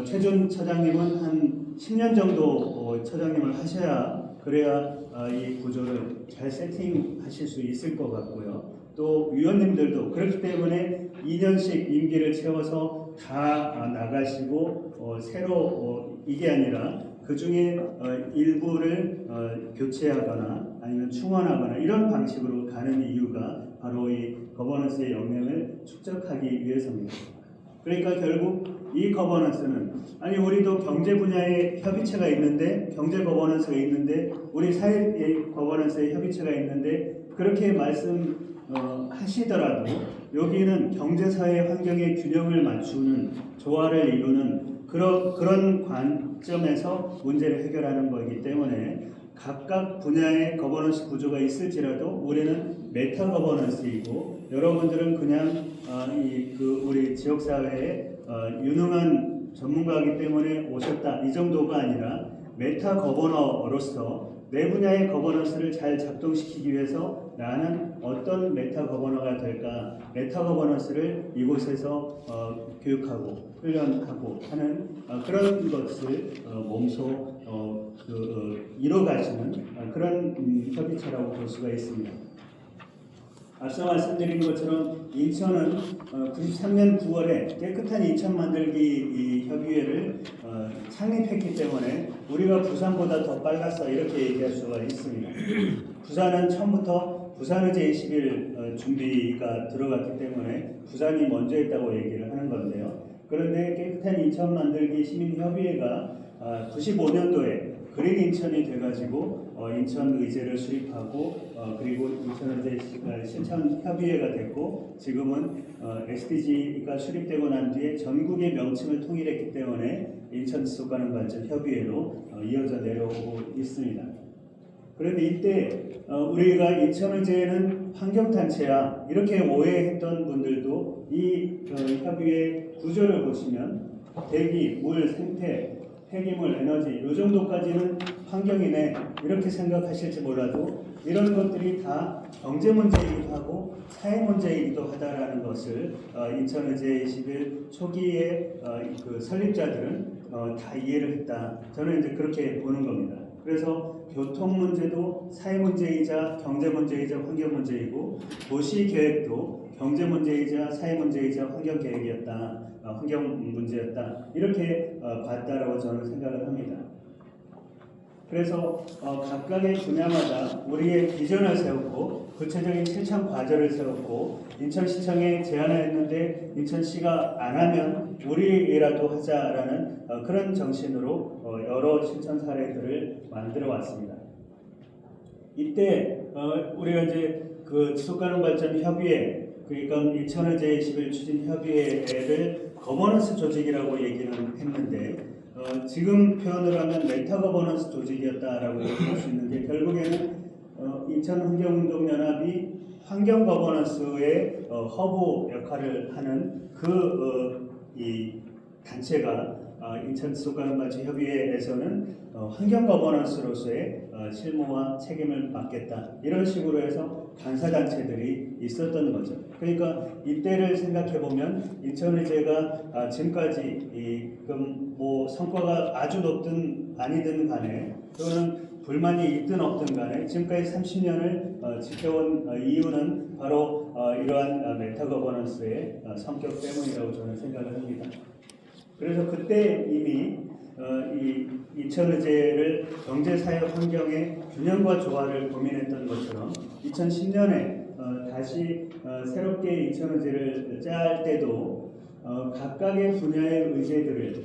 최준 처장님은 한 10년 정도 처장님을 하셔야, 그래야 이 구조를 잘 세팅하실 수 있을 것 같고요. 또 위원님들도 그렇기 때문에 2년씩 임기를 채워서 다 나가시고 새로 이게 아니라 그 중에 일부를 교체하거나 아니면 충원하거나 이런 방식으로 가는 이유가 바로 이 거버넌스의 역량을 축적하기 위해서입니다. 그러니까 결국 이 거버넌스는, 아니 우리도 경제 분야의 협의체가 있는데, 경제 거버넌스가 있는데, 우리 사회 거버넌스의 협의체가 있는데, 그렇게 말씀하시더라도 여기는 경제사회 환경의 균형을 맞추는, 조화를 이루는 그런 관점에서 문제를 해결하는 거기 때문에 각각 분야의 거버넌스 구조가 있을지라도 우리는 메타 거버넌스이고 여러분들은 그냥 우리 지역 사회에 유능한 전문가이기 때문에 오셨다 이 정도가 아니라 메타 거버너로서 내 분야의 거버넌스를 잘 작동시키기 위해서 나는 어떤 메타 거버너가 될까, 메타 거버넌스를 이곳에서 교육하고 훈련하고 하는 그런 것을 몸소 이뤄가시는 그런 협의체라고 볼 수가 있습니다. 앞서 말씀드린 것처럼 인천은 93년 9월에 깨끗한 인천 만들기 이 협의회를 창립했기 때문에 우리가 부산보다 더 빨랐어 이렇게 얘기할 수가 있습니다. 부산은 처음부터 부산의제 20일 준비가 들어갔기 때문에 부산이 먼저 했다고 얘기를 하는 건데요. 그런데 깨끗한 인천 만들기 시민협의회가 95년도에 그린 인천이 돼가지고 인천의제를 수립하고 그리고 인천의제 실천협의회가 됐고 지금은 SDG가 수립되고 난 뒤에 전국의 명칭을 통일했기 때문에 인천지속가능발전협의회로 이어져 내려오고 있습니다. 그런데 이때 우리가 인천의제는 환경단체야 이렇게 오해했던 분들도 이 협의회 구조를 보시면 대기, 물, 생태, 폐기물, 에너지 이 정도까지는 환경이네 이렇게 생각하실지 몰라도 이런 것들이 다 경제 문제이기도 하고 사회 문제이기도 하다라는 것을 인천의제 20일 초기에 그 설립자들은 다 이해를 했다. 저는 이제 그렇게 보는 겁니다. 그래서 교통 문제도 사회 문제이자 경제 문제이자 환경 문제이고 도시 계획도 경제 문제이자 사회 문제이자 환경 계획이었다. 환경 문제였다. 이렇게 봤다라고 저는 생각을 합니다. 그래서 각각의 분야마다 우리의 비전을 세웠고 구체적인 실천 과제를 세웠고 인천시청에 제안을 했는데 인천시가 안 하면 우리라도 하자라는 그런 정신으로 여러 실천 사례들을 만들어 왔습니다. 이때 우리가 이제 그 지속가능발전협의회 그러니까 인천의제 20일 추진협의회를 거버넌스 조직이라고 얘기는 했는데 지금 표현을 하면 메타 거버넌스 조직이었다라고 얘기할 수 있는데 결국에는 인천환경운동연합이 환경 거버넌스의 허브 역할을 하는 이 단체가 인천지속가능발전협의회에서는 환경 거버넌스로서의 실무와 책임을 맡겠다 이런 식으로 해서 간사단체들이 있었던 거죠. 그러니까 이때를 생각해 보면 인천의제가 지금까지 뭐 성과가 아주 높든 아니든 간에 또는 불만이 있든 없든 간에 지금까지 30년을 지켜온 이유는 바로 이러한 메타 거버넌스의 성격 때문이라고 저는 생각을 합니다. 그래서 그때 이미 이 인천의제를 경제사회 환경의 균형과 조화를 고민했던 것처럼 2010년에 다시 새롭게 인천의제를 짤 때도 각각의 분야의 의제들을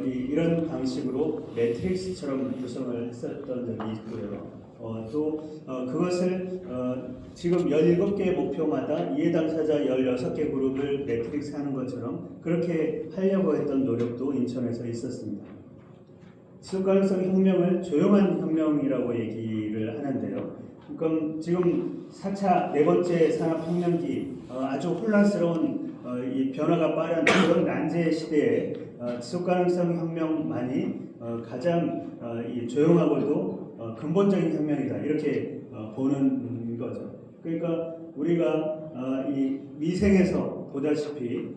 이런 방식으로 매트릭스처럼 구성을 했었던 적이 있고요. 또 그것을 지금 17개 목표마다 이해 당사자 16개 그룹을 매트릭스 하는 것처럼 그렇게 하려고 했던 노력도 인천에서 있었습니다. 지속가능성 혁명을 조용한 혁명이라고 얘기를 하는데요. 그럼 지금 4차 네 번째 산업혁명기 아주 혼란스러운 이 변화가 빠른 그런 난제 시대에 지속가능성 혁명만이 가장 이 조용하고도 근본적인 혁명이다 이렇게 보는 거죠. 그러니까 우리가 이 위생에서 보다시피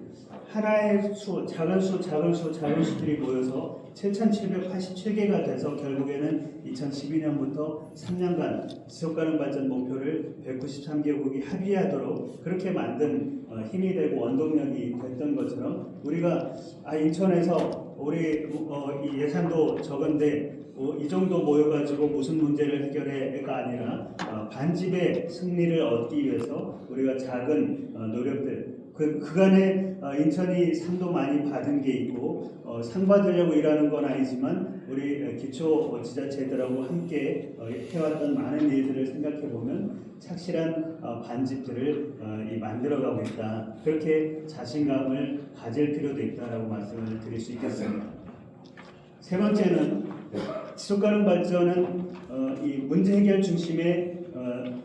하나의 작은 수들이 모여서 7,787개가 돼서 결국에는 2012년부터 3년간 지속가능발전 목표를 193개국이 합의하도록 그렇게 만든 힘이 되고 원동력이 됐던 것처럼 우리가 인천에서 우리 이 예산도 적은데 이 정도 모여가지고 무슨 문제를 해결해가 아니라 반집의 승리를 얻기 위해서 우리가 작은 노력들 그간에 인천이 상도 많이 받은 게 있고 상 받으려고 일하는 건 아니지만 우리 기초 지자체들하고 함께 해왔던 많은 일들을 생각해 보면 착실한 반집들을 만들어가고 있다. 그렇게 자신감을 가질 필요도 있다라고 말씀을 드릴 수 있겠습니다. 세 번째는 지속가능 발전은 이 문제 해결 중심의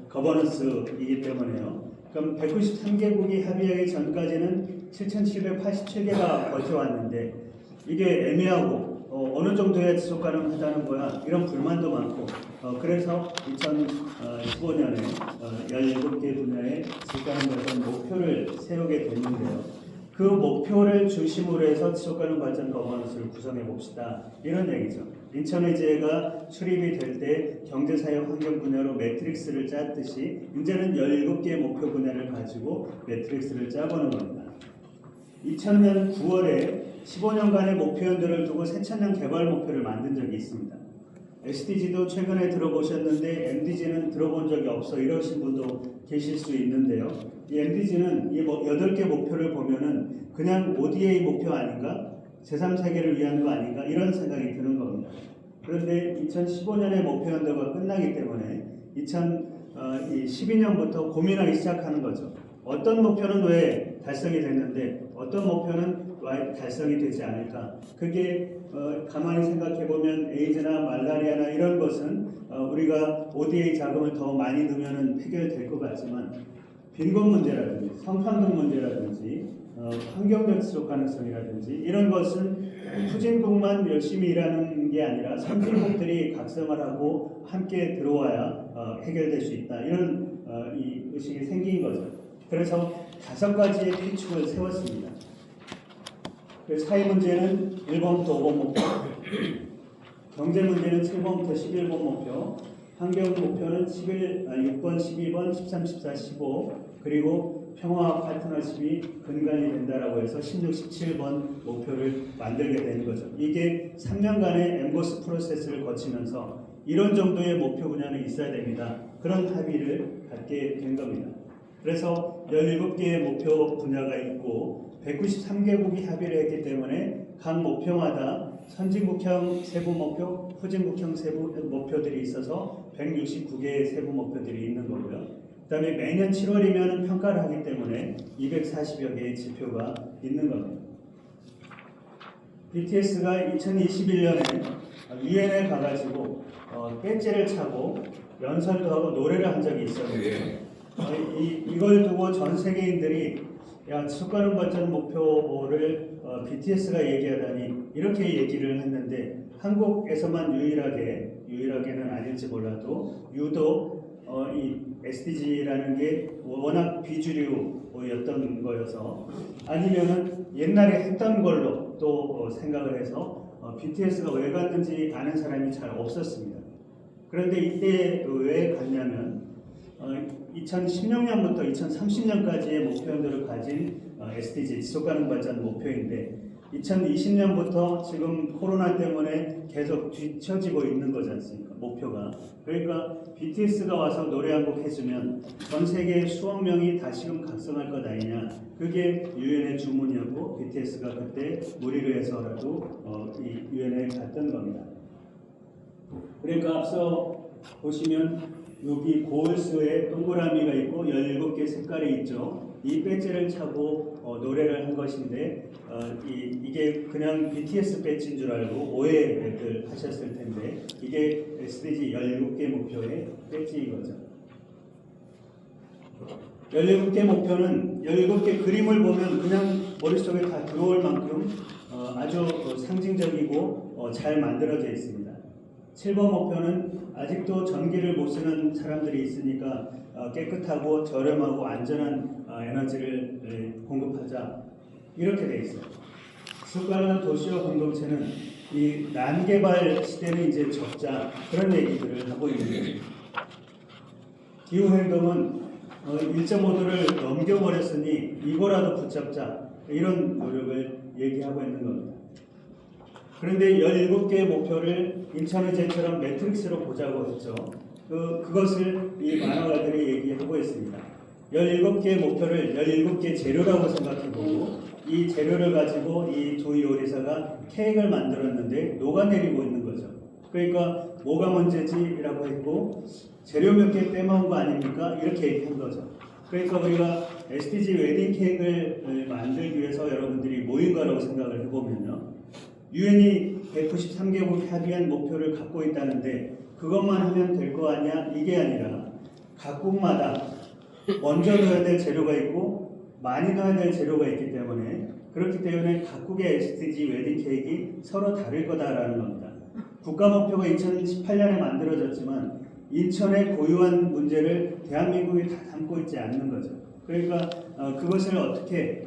거버넌스이기 때문에요. 그럼 193개국이 합의하기 전까지는 7,787개가 버텨왔는데 이게 애매하고 어느 정도야 지속 가능하다는 거야 이런 불만도 많고 그래서 2015년에 17개 분야의 지속 가능 발전 목표를 세우게 됐는데요. 그 목표를 중심으로 해서 지속가능 발전 거버넌스를 구성해 봅시다. 이런 얘기죠. 인천의제가 수립이 될 때 경제사회 환경 분야로 매트릭스를 짰듯이 이제는 17개의 목표 분야를 가지고 매트릭스를 짜보는 겁니다. 2000년 9월에 15년간의 목표연도를 두고 새천년 개발 목표를 만든 적이 있습니다. SDG도 최근에 들어보셨는데 MDG는 들어본 적이 없어 이러신 분도 계실 수 있는데요. 이 MDG는 이 8개 목표를 보면은 그냥 ODA 목표 아닌가? 제3세계를 위한 거 아닌가? 이런 생각이 드는 겁니다. 그런데 2015년에 목표연도가 끝나기 때문에 2012년부터 고민하기 시작하는 거죠. 어떤 목표는 왜 달성이 됐는데 어떤 목표는 왜 달성이 되지 않을까? 그게 가만히 생각해보면 에이즈나 말라리아나 이런 것은 우리가 ODA 자금을 더 많이 넣으면 해결될 것 같지만 빈곤 문제라든지 성평등 문제라든지 환경적 지속 가능성이라든지 이런 것은 후진국만 열심히 일하는 게 아니라 선진국들이 각성을 하고 함께 들어와야 해결될 수 있다. 이런 이 의식이 생긴 거죠. 그래서 5가지의 필축을 세웠습니다. 그 사회 문제는 1번부터 5번 목표, 경제 문제는 7번부터 11번 목표, 환경 목표는 6번, 12번, 13, 14, 15 그리고 평화 파트너십이 근간이 된다라고 해서 16, 17번 목표를 만들게 되는 거죠. 이게 3년간의 엠보스 프로세스를 거치면서 이런 정도의 목표 분야는 있어야 됩니다. 그런 합의를 갖게 된 겁니다. 그래서 17개의 목표 분야가 있고 193개국이 합의를 했기 때문에 각 목표마다 선진국형 세부 목표, 후진국형 세부 목표들이 있어서 169개의 세부 목표들이 있는 거고요. 그 다음에 매년 7월이면 평가를 하기 때문에 240여 개의 지표가 있는 겁니다. BTS가 2021년에 유엔에 가가지고 배지를 차고 연설도 하고 노래를 한 적이 있었는데 이걸 두고 전 세계인들이 야 지속가능 발전 목표를 BTS가 얘기하다니 이렇게 얘기를 했는데 한국에서만 유일하게는 아닐지 몰라도 유독 이 SDG라는 게 워낙 비주류였던 거여서 아니면은 옛날에 했던 걸로 또 생각을 해서 BTS가 왜 갔는지 아는 사람이 잘 없었습니다. 그런데 이때 왜 갔냐면 2016년부터 2030년까지의 목표연도를 가진 SDG 지속가능 발전 목표인데 2020년부터 지금 코로나 때문에 계속 뒤처지고 있는 거지 않습니까? 목표가. 그러니까 BTS가 와서 노래 한 곡 해주면 전 세계 수억 명이 다시금 각성할 것 아니냐. 그게 유엔의 주문이었고 BTS가 그때 무리를 해서라도 이 유엔에 갔던 겁니다. 그러니까 앞서 보시면 여기 고울스에 동그라미가 있고 17개 색깔이 있죠. 이 배지를 차고 노래를 한 것인데 이게 그냥 BTS 배지인 줄 알고 오해를 하셨을 텐데 이게 SDG 17개 목표의 배지인 거죠. 17개 목표는 17개 그림을 보면 그냥 머릿속에 다 들어올 만큼 아주 상징적이고 잘 만들어져 있습니다. 7번 목표는 아직도 전기를 못 쓰는 사람들이 있으니까 깨끗하고 저렴하고 안전한 에너지를 공급하자 이렇게 돼 있어요. 지속가능한 도시와 공동체는 이 난개발 시대는 이제 적자 그런 얘기들을 하고 있는 거예요. 기후행동은 1.5도를 넘겨버렸으니 이거라도 붙잡자 이런 노력을 얘기하고 있는 겁니다. 그런데 17개의 목표를 인천의제처럼 매트릭스로 보자고 했죠. 그것을 이 만화가들이 얘기하고 있습니다. 17개의 목표를 17개 재료라고 생각해보고 이 재료를 가지고 이 두 요리사가 케이크를 만들었는데 녹아내리고 있는 거죠. 그러니까 뭐가 문제지라고 했고 재료 몇 개 빼먹은 거 아닙니까? 이렇게 얘기한 거죠. 그러니까 우리가 SDG 웨딩 케이크를 만들기 위해서 여러분들이 모인 거라고 생각을 해보면요. 유엔이 193개국이 합의한 목표를 갖고 있다는데 그것만 하면 될 거 아니야? 이게 아니라 각국마다 먼저 넣어야 될 재료가 있고 많이 넣어야 될 재료가 있기 때문에 그렇기 때문에 각국의 SDG 웨딩 케이크 서로 다를 거다라는 겁니다. 국가 목표가 2018년에 만들어졌지만 인천의 고유한 문제를 대한민국이 다 담고 있지 않는 거죠. 그러니까 그것을 어떻게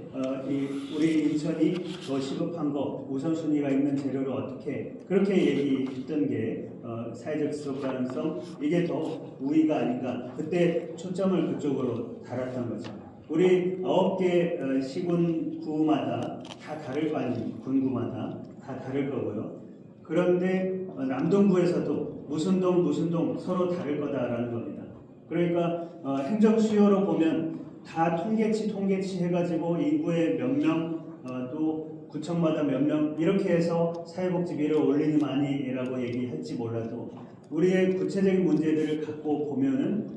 우리 인천이 더 시급한 거 우선순위가 있는 재료를 어떻게 그렇게 얘기했던 게 사회적 지속 가능성 이게 더 우위가 아닌가 그때 초점을 그쪽으로 달았던 거죠. 우리 9개 시군구마다 다 다를 거 아닙니까? 군구마다 다 다를 거고요. 그런데 남동구에서도 무슨 동 서로 다를 거다라는 겁니다. 그러니까 행정 수요로 보면 다 통계치 해가지고 인구의 몇 명, 또 구청마다 몇 명 이렇게 해서 사회복지비를 올리니 많이라고 얘기할지 몰라도 우리의 구체적인 문제들을 갖고 보면은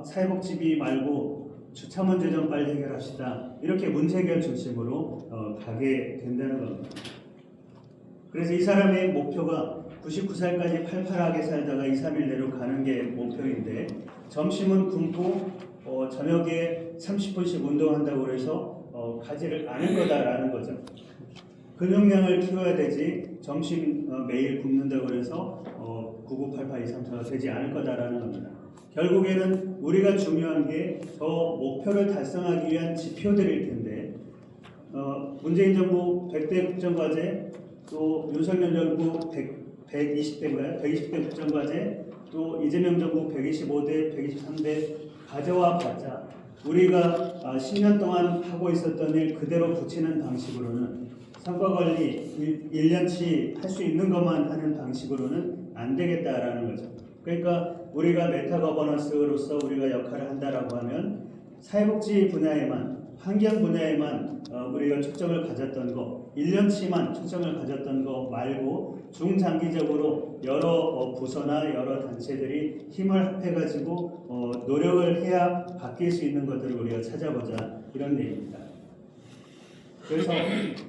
사회복지비 말고 주차 문제 좀 빨리 해결합시다. 이렇게 문제 해결 중심으로 가게 된다는 겁니다. 그래서 이 사람의 목표가 99살까지 팔팔하게 살다가 2, 3일 내로 가는 게 목표인데 점심은 굶고 저녁에 30분씩 운동한다고 해서 가지를 않을 거다라는 거죠. 근육량을 키워야 되지 점심 매일 굶는다고 해서 9988, 234가 되지 않을 거다라는 겁니다. 결국에는 우리가 중요한 게 저 목표를 달성하기 위한 지표들일 텐데 문재인 정부 100대 국정과제 또 윤석열 정부 120대인가요? 120대 국정과제 또 이재명 정부 125대, 123대 가져와 봤자 우리가 10년 동안 하고 있었던 일 그대로 붙이는 방식으로는 성과관리 1년치 할 수 있는 것만 하는 방식으로는 안 되겠다라는 거죠. 그러니까 우리가 메타 거버넌스로서 우리가 역할을 한다라고 하면 사회복지 분야에만 환경 분야에만 우리가 초점을 가졌던 거 1년치만 초점을 가졌던 거 말고 중장기적으로 여러 부서나 여러 단체들이 힘을 합해가지고 노력을 해야 바뀔 수 있는 것들을 우리가 찾아보자 이런 얘기입니다. 그래서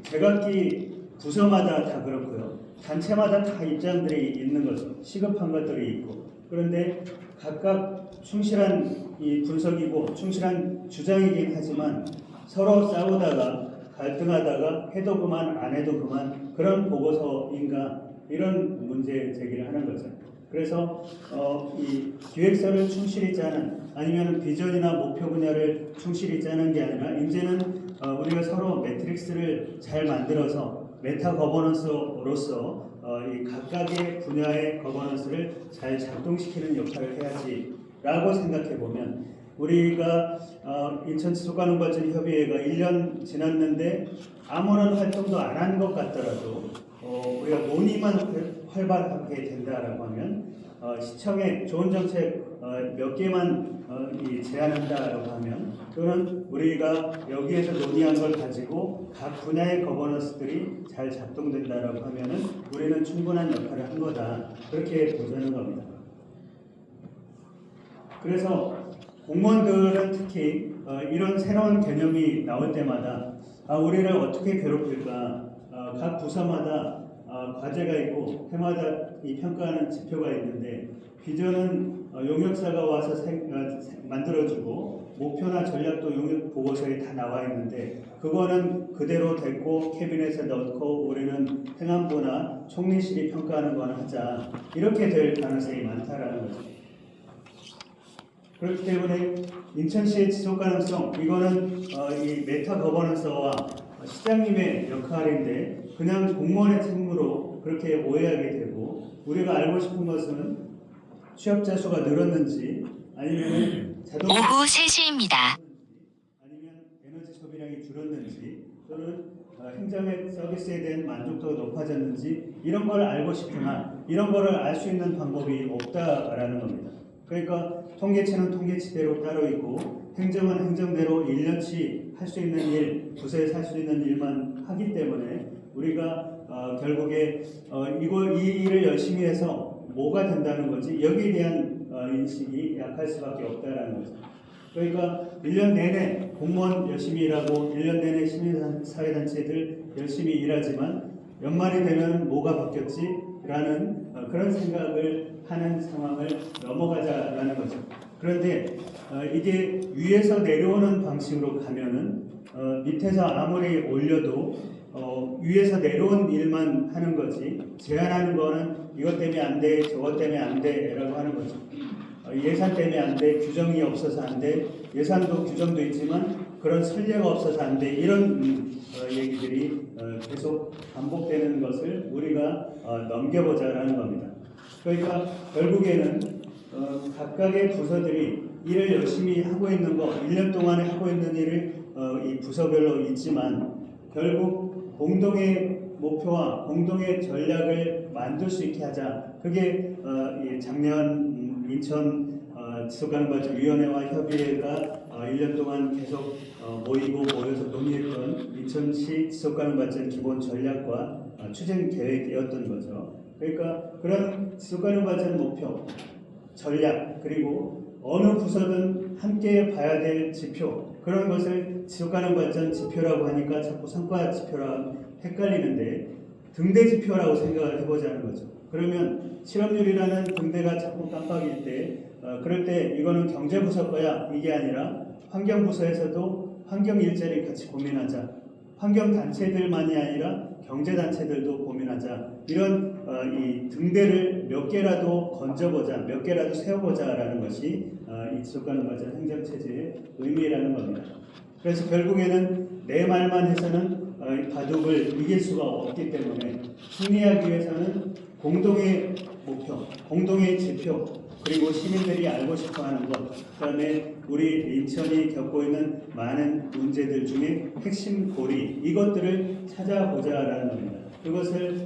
제각기 부서마다 다 그렇고요. 단체마다 다 입장들이 있는 거죠. 시급한 것들이 있고 그런데 각각 충실한 이 분석이고 충실한 주장이긴 하지만 서로 싸우다가 갈등하다가 해도 그만 안 해도 그만 그런 보고서인가 이런 문제 제기를 하는 거죠. 그래서 이 기획서를 충실히 짜는 아니면 비전이나 목표 분야를 충실히 짜는 게 아니라 이제는 우리가 서로 매트릭스를 잘 만들어서 메타 거버넌스로서 이 각각의 분야의 거버넌스를 잘 작동시키는 역할을 해야지라고 생각해 보면 우리가 인천지속가능발전협의회가 1년 지났는데 아무런 활동도 안 한 것 같더라도 우리가 논의만 활발하게 된다라고 하면 시청에 좋은 정책 몇 개만 제안한다라고 하면 또는 우리가 여기에서 논의한 걸 가지고 각 분야의 거버넌스들이 잘 작동된다라고 하면은 우리는 충분한 역할을 한 거다 그렇게 보자는 겁니다. 그래서 공무원들은 특히 이런 새로운 개념이 나올 때마다 우리를 어떻게 괴롭힐까 각 부서마다 과제가 있고 해마다 이 평가하는 지표가 있는데 비전은 용역사가 와서 만들어주고 목표나 전략도 용역 보고서에 다 나와 있는데 그거는 그대로 됐고 캐비넷에 넣고 우리는 행안부나 총리실이 평가하는 거는 하자 이렇게 될 가능성이 많다라는 거죠. 그렇기 때문에 인천시의 지속가능성 이거는 이 메타 거버넌스와 시장님의 역할인데 그냥 공무원의 책무로 그렇게 오해하게 되고 우리가 알고 싶은 것은 취업자 수가 늘었는지 아니면 자동차 오후 3시입니다. 아니면 에너지 소비량이 줄었는지 또는 행정의 서비스에 대한 만족도가 높아졌는지 이런 걸 알고 싶으나 이런 거를 알 수 있는 방법이 없다라는 겁니다. 그러니까 통계치는 통계치대로 따로 있고 행정은 행정대로 1년치 할 수 있는 일, 부서에서 할 수 있는 일만 하기 때문에 우리가 결국에 이 일을 열심히 해서 뭐가 된다는 거지 여기에 대한 인식이 약할 수밖에 없다라는 거죠. 그러니까 1년 내내 공무원 열심히 일하고 1년 내내 시민사회단체들 열심히 일하지만 연말이 되면 뭐가 바뀌었지? 라는 그런 생각을 하는 상황을 넘어가자라는 거죠. 그런데 이게 위에서 내려오는 방식으로 가면은 밑에서 아무리 올려도 위에서 내려온 일만 하는 거지, 제한하는 거는 이것 때문에 안 돼, 저것 때문에 안 돼라고 하는 거죠. 예산 때문에 안 돼, 규정이 없어서 안 돼, 예산도 규정도 있지만 그런 선례가 없어서 안 돼, 이런 얘기들이 계속 반복되는 것을 우리가 넘겨보자라는 겁니다. 그러니까 결국에는 각각의 부서들이 일을 열심히 하고 있는 거, 1년 동안에 하고 있는 일을 이 부서별로 있지만 결국 공동의 목표와 공동의 전략을 만들 수 있게 하자. 그게 작년 인천 지속가능발전위원회와 협의회가 1년 동안 계속 모여서 논의했던 인천시 지속가능발전 기본 전략과 추진 계획이었던 거죠. 그러니까 그런 지속가능발전 목표, 전략, 그리고 어느 부서든 함께 봐야 될 지표, 그런 것을 지속가능발전 지표라고 하니까 자꾸 성과 지표랑 헷갈리는데 등대 지표라고 생각을 해보자는 거죠. 그러면 실업률이라는 등대가 자꾸 깜빡일 때 그럴 때 이거는 경제부서 거야, 이게 아니라 환경부서에서도 환경 일자리 같이 고민하자, 환경단체들만이 아니라 경제단체들도 고민하자, 이런 이 등대를 몇 개라도 건져보자, 몇 개라도 세워보자라는 것이 이 지속가능발전 행정체제의 의미라는 겁니다. 그래서 결국에는 내 말만 해서는 바둑을 이길 수가 없기 때문에 승리하기 위해서는 공동의 목표, 공동의 지표, 그리고 시민들이 알고 싶어하는 것, 그다음에 우리 인천이 겪고 있는 많은 문제들 중에 핵심 고리, 이것들을 찾아보자라는 겁니다. 그것을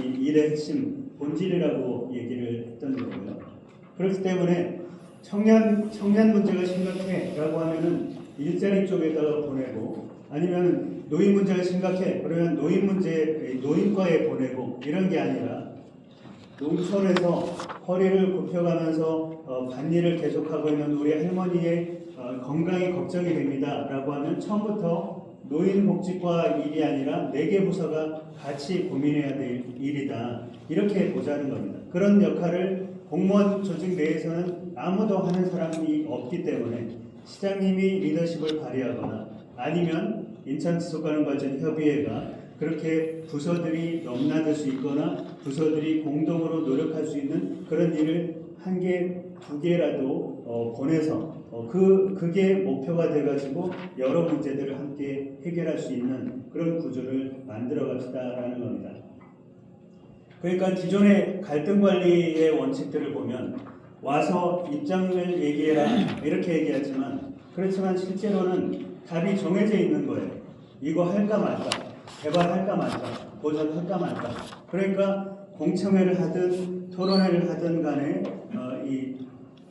이 일의 핵심, 본질이라고 얘기를 했던 거고요. 그렇기 때문에 청년 문제가 심각해라고 하면은 일자리 쪽에다가 보내고, 아니면 노인 문제가 심각해 그러면 노인과에 보내고, 이런 게 아니라 농촌에서 허리를 굽혀가면서 밭일을 계속하고 있는 우리 할머니의 건강이 걱정이 됩니다 라고 하면 처음부터 노인복지과 일이 아니라 4개 부서가 같이 고민해야 될 일이다, 이렇게 보자는 겁니다. 그런 역할을 공무원 조직 내에서는 아무도 하는 사람이 없기 때문에 시장님이 리더십을 발휘하거나 아니면 인천지속가능발전협의회가 그렇게 부서들이 넘나들 수 있거나 부서들이 공동으로 노력할 수 있는 그런 일을 1개, 2개라도 보내서 그게 목표가 돼가지고 여러 문제들을 함께 해결할 수 있는 그런 구조를 만들어 갑시다라는 겁니다. 그러니까 기존의 갈등 관리의 원칙들을 보면 와서 입장을 얘기해라 이렇게 얘기하지만, 그렇지만 실제로는 답이 정해져 있는 거예요. 이거 할까 말까, 개발할까 말까, 보전할까 말까. 그러니까 공청회를 하든 토론회를 하든 간에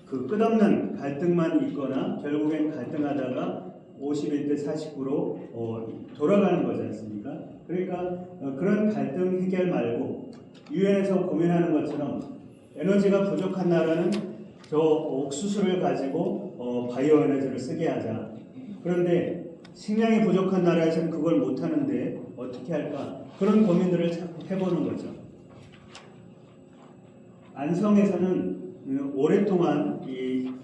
그 끝없는 갈등만 있거나 결국엔 갈등하다가 51대 49로 돌아가는 거지 않습니까? 그러니까 그런 갈등 해결 말고 유엔에서 고민하는 것처럼 에너지가 부족한 나라는 저 옥수수를 가지고 바이오 에너지를 쓰게 하자. 그런데 식량이 부족한 나라에서는 그걸 못하는데 어떻게 할까? 그런 고민들을 자꾸 해보는 거죠. 안성에서는 오랫동안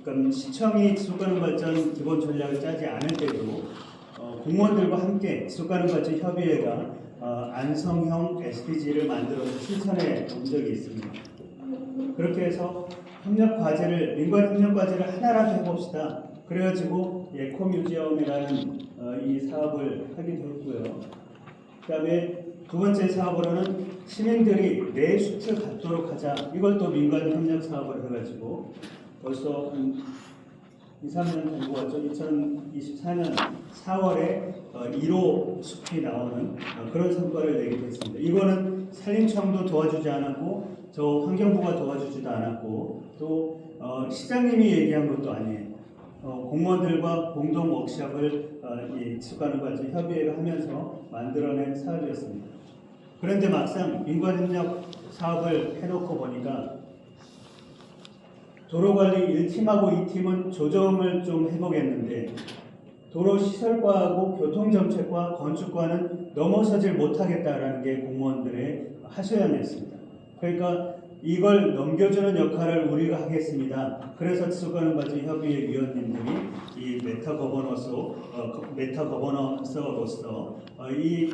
그러니까 시청이 지속가능발전 기본 전략을 짜지 않을 때도 공무원들과 함께 지속가능발전협의회가 안성형 SDG를 만들어서 실천해 본 적이 있습니다. 그렇게 해서 협력과제를, 민관 협력과제를 하나라도 해봅시다. 그래가지고 에코뮤지엄이라는 이 사업을 하기도 했고요. 그 다음에 두 번째 사업으로는 시민들이 내 숲을 갖도록 하자. 이걸 또 민간 협력 사업을 해가지고 벌써 한 2, 3년 된 것 같죠. 2024년 4월에 1호 숲이 나오는 그런 성과를 내기도 했습니다. 이거는 산림청도 도와주지 않았고 저 환경부가 도와주지도 않았고 또 시장님이 얘기한 것도 아니에요. 공무원들과 공동 워크숍을 이 지속가능발전 협의회가 하면서 만들어낸 사업이었습니다. 그런데 막상 민관협력 사업을 해놓고 보니까 도로관리 1팀하고 2팀은 조정을 좀 해보겠는데 도로시설과하고 교통정책과 건축과는 넘어서질 못하겠다라는 게 공무원들의 하소연이었습니다. 그러니까 이걸 넘겨주는 역할을 우리가 하겠습니다. 그래서 지속가능과제 협의회 위원님들이 이 메타 거버넌서로서 이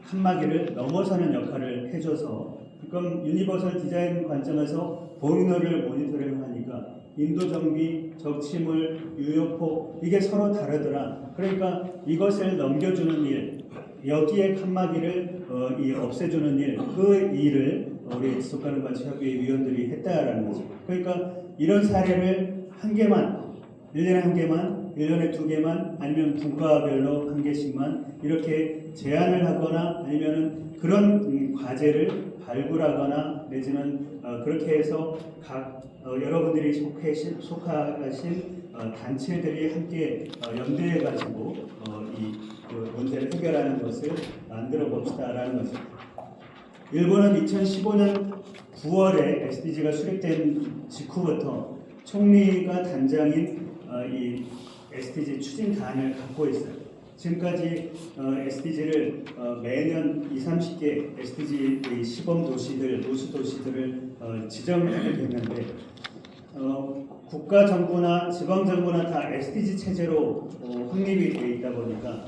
칸막이를 넘어서는 역할을 해줘서, 그럼 유니버설 디자인 관점에서 보이너를 모니터링하니까 인도 정비, 적치물, 유효폭 이게 서로 다르더라. 그러니까 이것을 넘겨주는 일, 여기에 칸막이를 없애주는 일, 그 일을 우리 지속가능과제 협의회 위원들이 했다라는 거죠. 그러니까 이런 사례를 한 개만, 1년에 한 개만, 1년에 2개만, 아니면 분과별로 한 개씩만 이렇게 제안을 하거나 아니면은 그런 과제를 발굴하거나 내지는 그렇게 해서 각 여러분들이 속하신 단체들이 함께 연대해 가지고 그 문제를 해결하는 것을 만들어 봅시다라는 거죠. 일본은 2015년 9월에 SDG가 수립된 직후부터 총리가 단장인 이 SDG 추진단을 갖고 있어요. 지금까지 SDG를 매년 20-30개 SDG 시범 도시들, 노수 도시들을 지정하게 됐는데 국가 정부나 지방 정부나 다 SDG 체제로 확립이 되어 있다 보니까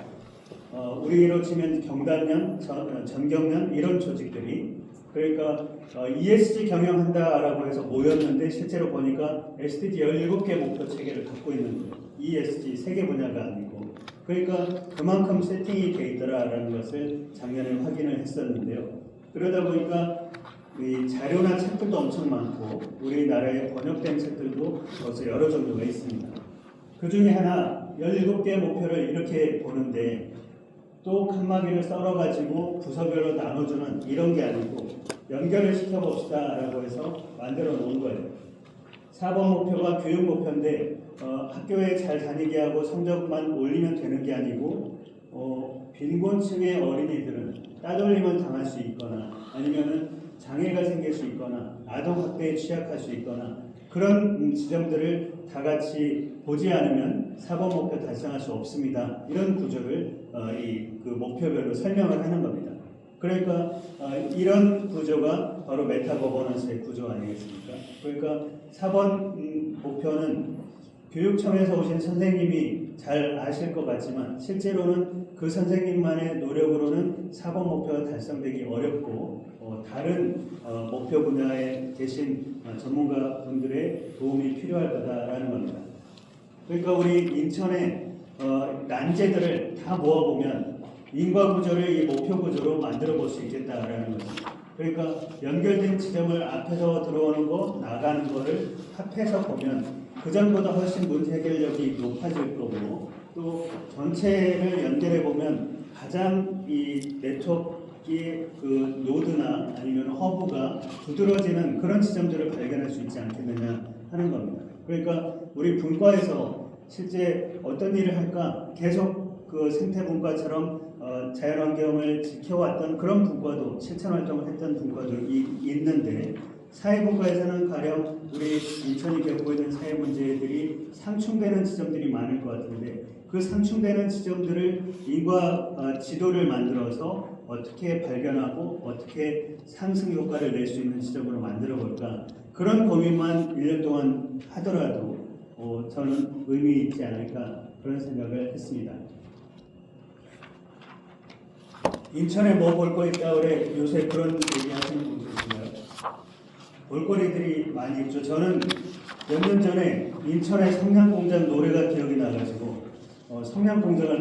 우리로 치면 경단련, 전경련 이런 조직들이, 그러니까 ESG 경영한다라고 해서 모였는데 실제로 보니까 SDG 17개 목표 체계를 갖고 있는 거예요. ESG 3개 분야가 아니고. 그러니까 그만큼 세팅이 돼 있더라라는 것을 작년에 확인을 했었는데요. 그러다 보니까 이 자료나 책들도 엄청 많고 우리나라에 번역된 책들도 벌써 여러 종류가 있습니다. 그 중에 하나 17개 목표를 이렇게 보는데 또 칸막이를 썰어가지고 부서별로 나눠주는 이런 게 아니고 연결을 시켜봅시다 라고 해서 만들어 놓은 거예요. 4번 목표가 교육 목표인데 학교에 잘 다니게 하고 성적만 올리면 되는 게 아니고 빈곤층의 어린이들은 따돌림을 당할 수 있거나 아니면은 장애가 생길 수 있거나 아동학대에 취약할 수 있거나 그런 지점들을 다 같이 보지 않으면 4번 목표 달성할 수 없습니다. 이런 구조를 그 목표별로 설명을 하는 겁니다. 그러니까 이런 구조가 바로 메타 거버넌스의 구조 아니겠습니까? 그러니까 4번 목표는 교육청에서 오신 선생님이 잘 아실 것 같지만 실제로는 그 선생님만의 노력으로는 4번 목표가 달성되기 어렵고 다른 목표 분야에 계신 전문가분들의 도움이 필요할 거다라는 겁니다. 그러니까 우리 인천의 난제들을 다 모아보면 인과 구조를 이 목표 구조로 만들어 볼 수 있겠다라는 거죠. 그러니까 연결된 지점을 앞에서 들어오는 거, 나가는 거를 합해서 보면 그 전보다 훨씬 문제 해결력이 높아질 거고, 또 전체를 연결해 보면 가장 이 네트워크의 그 노드나 아니면 허브가 두드러지는 그런 지점들을 발견할 수 있지 않겠느냐 하는 겁니다. 그러니까 우리 분과에서 실제 어떤 일을 할까 계속 그 생태분과처럼 자연환경을 지켜왔던 그런 분과도 실천활동을 했던 분과도 있는데 사회분과에서는 가령 우리 인천이 겪고 있는 사회 문제들이 상충되는 지점들이 많을 것 같은데 그 상충되는 지점들을 인과 지도를 만들어서 어떻게 발견하고 어떻게 상승 효과를 낼 수 있는 지점으로 만들어 볼까, 그런 고민만 1년 동안 하더라도 저는 의미 있지 않을까 그런 생각을 했습니다. 인천에 뭐 볼 거 있다 그래 요새 그런 얘기 하시는 분들 있나요? 볼거리들이 많이 있죠. 저는 몇 년 전에 인천의 성냥공장 노래가 기억이 나가지고 성냥공장을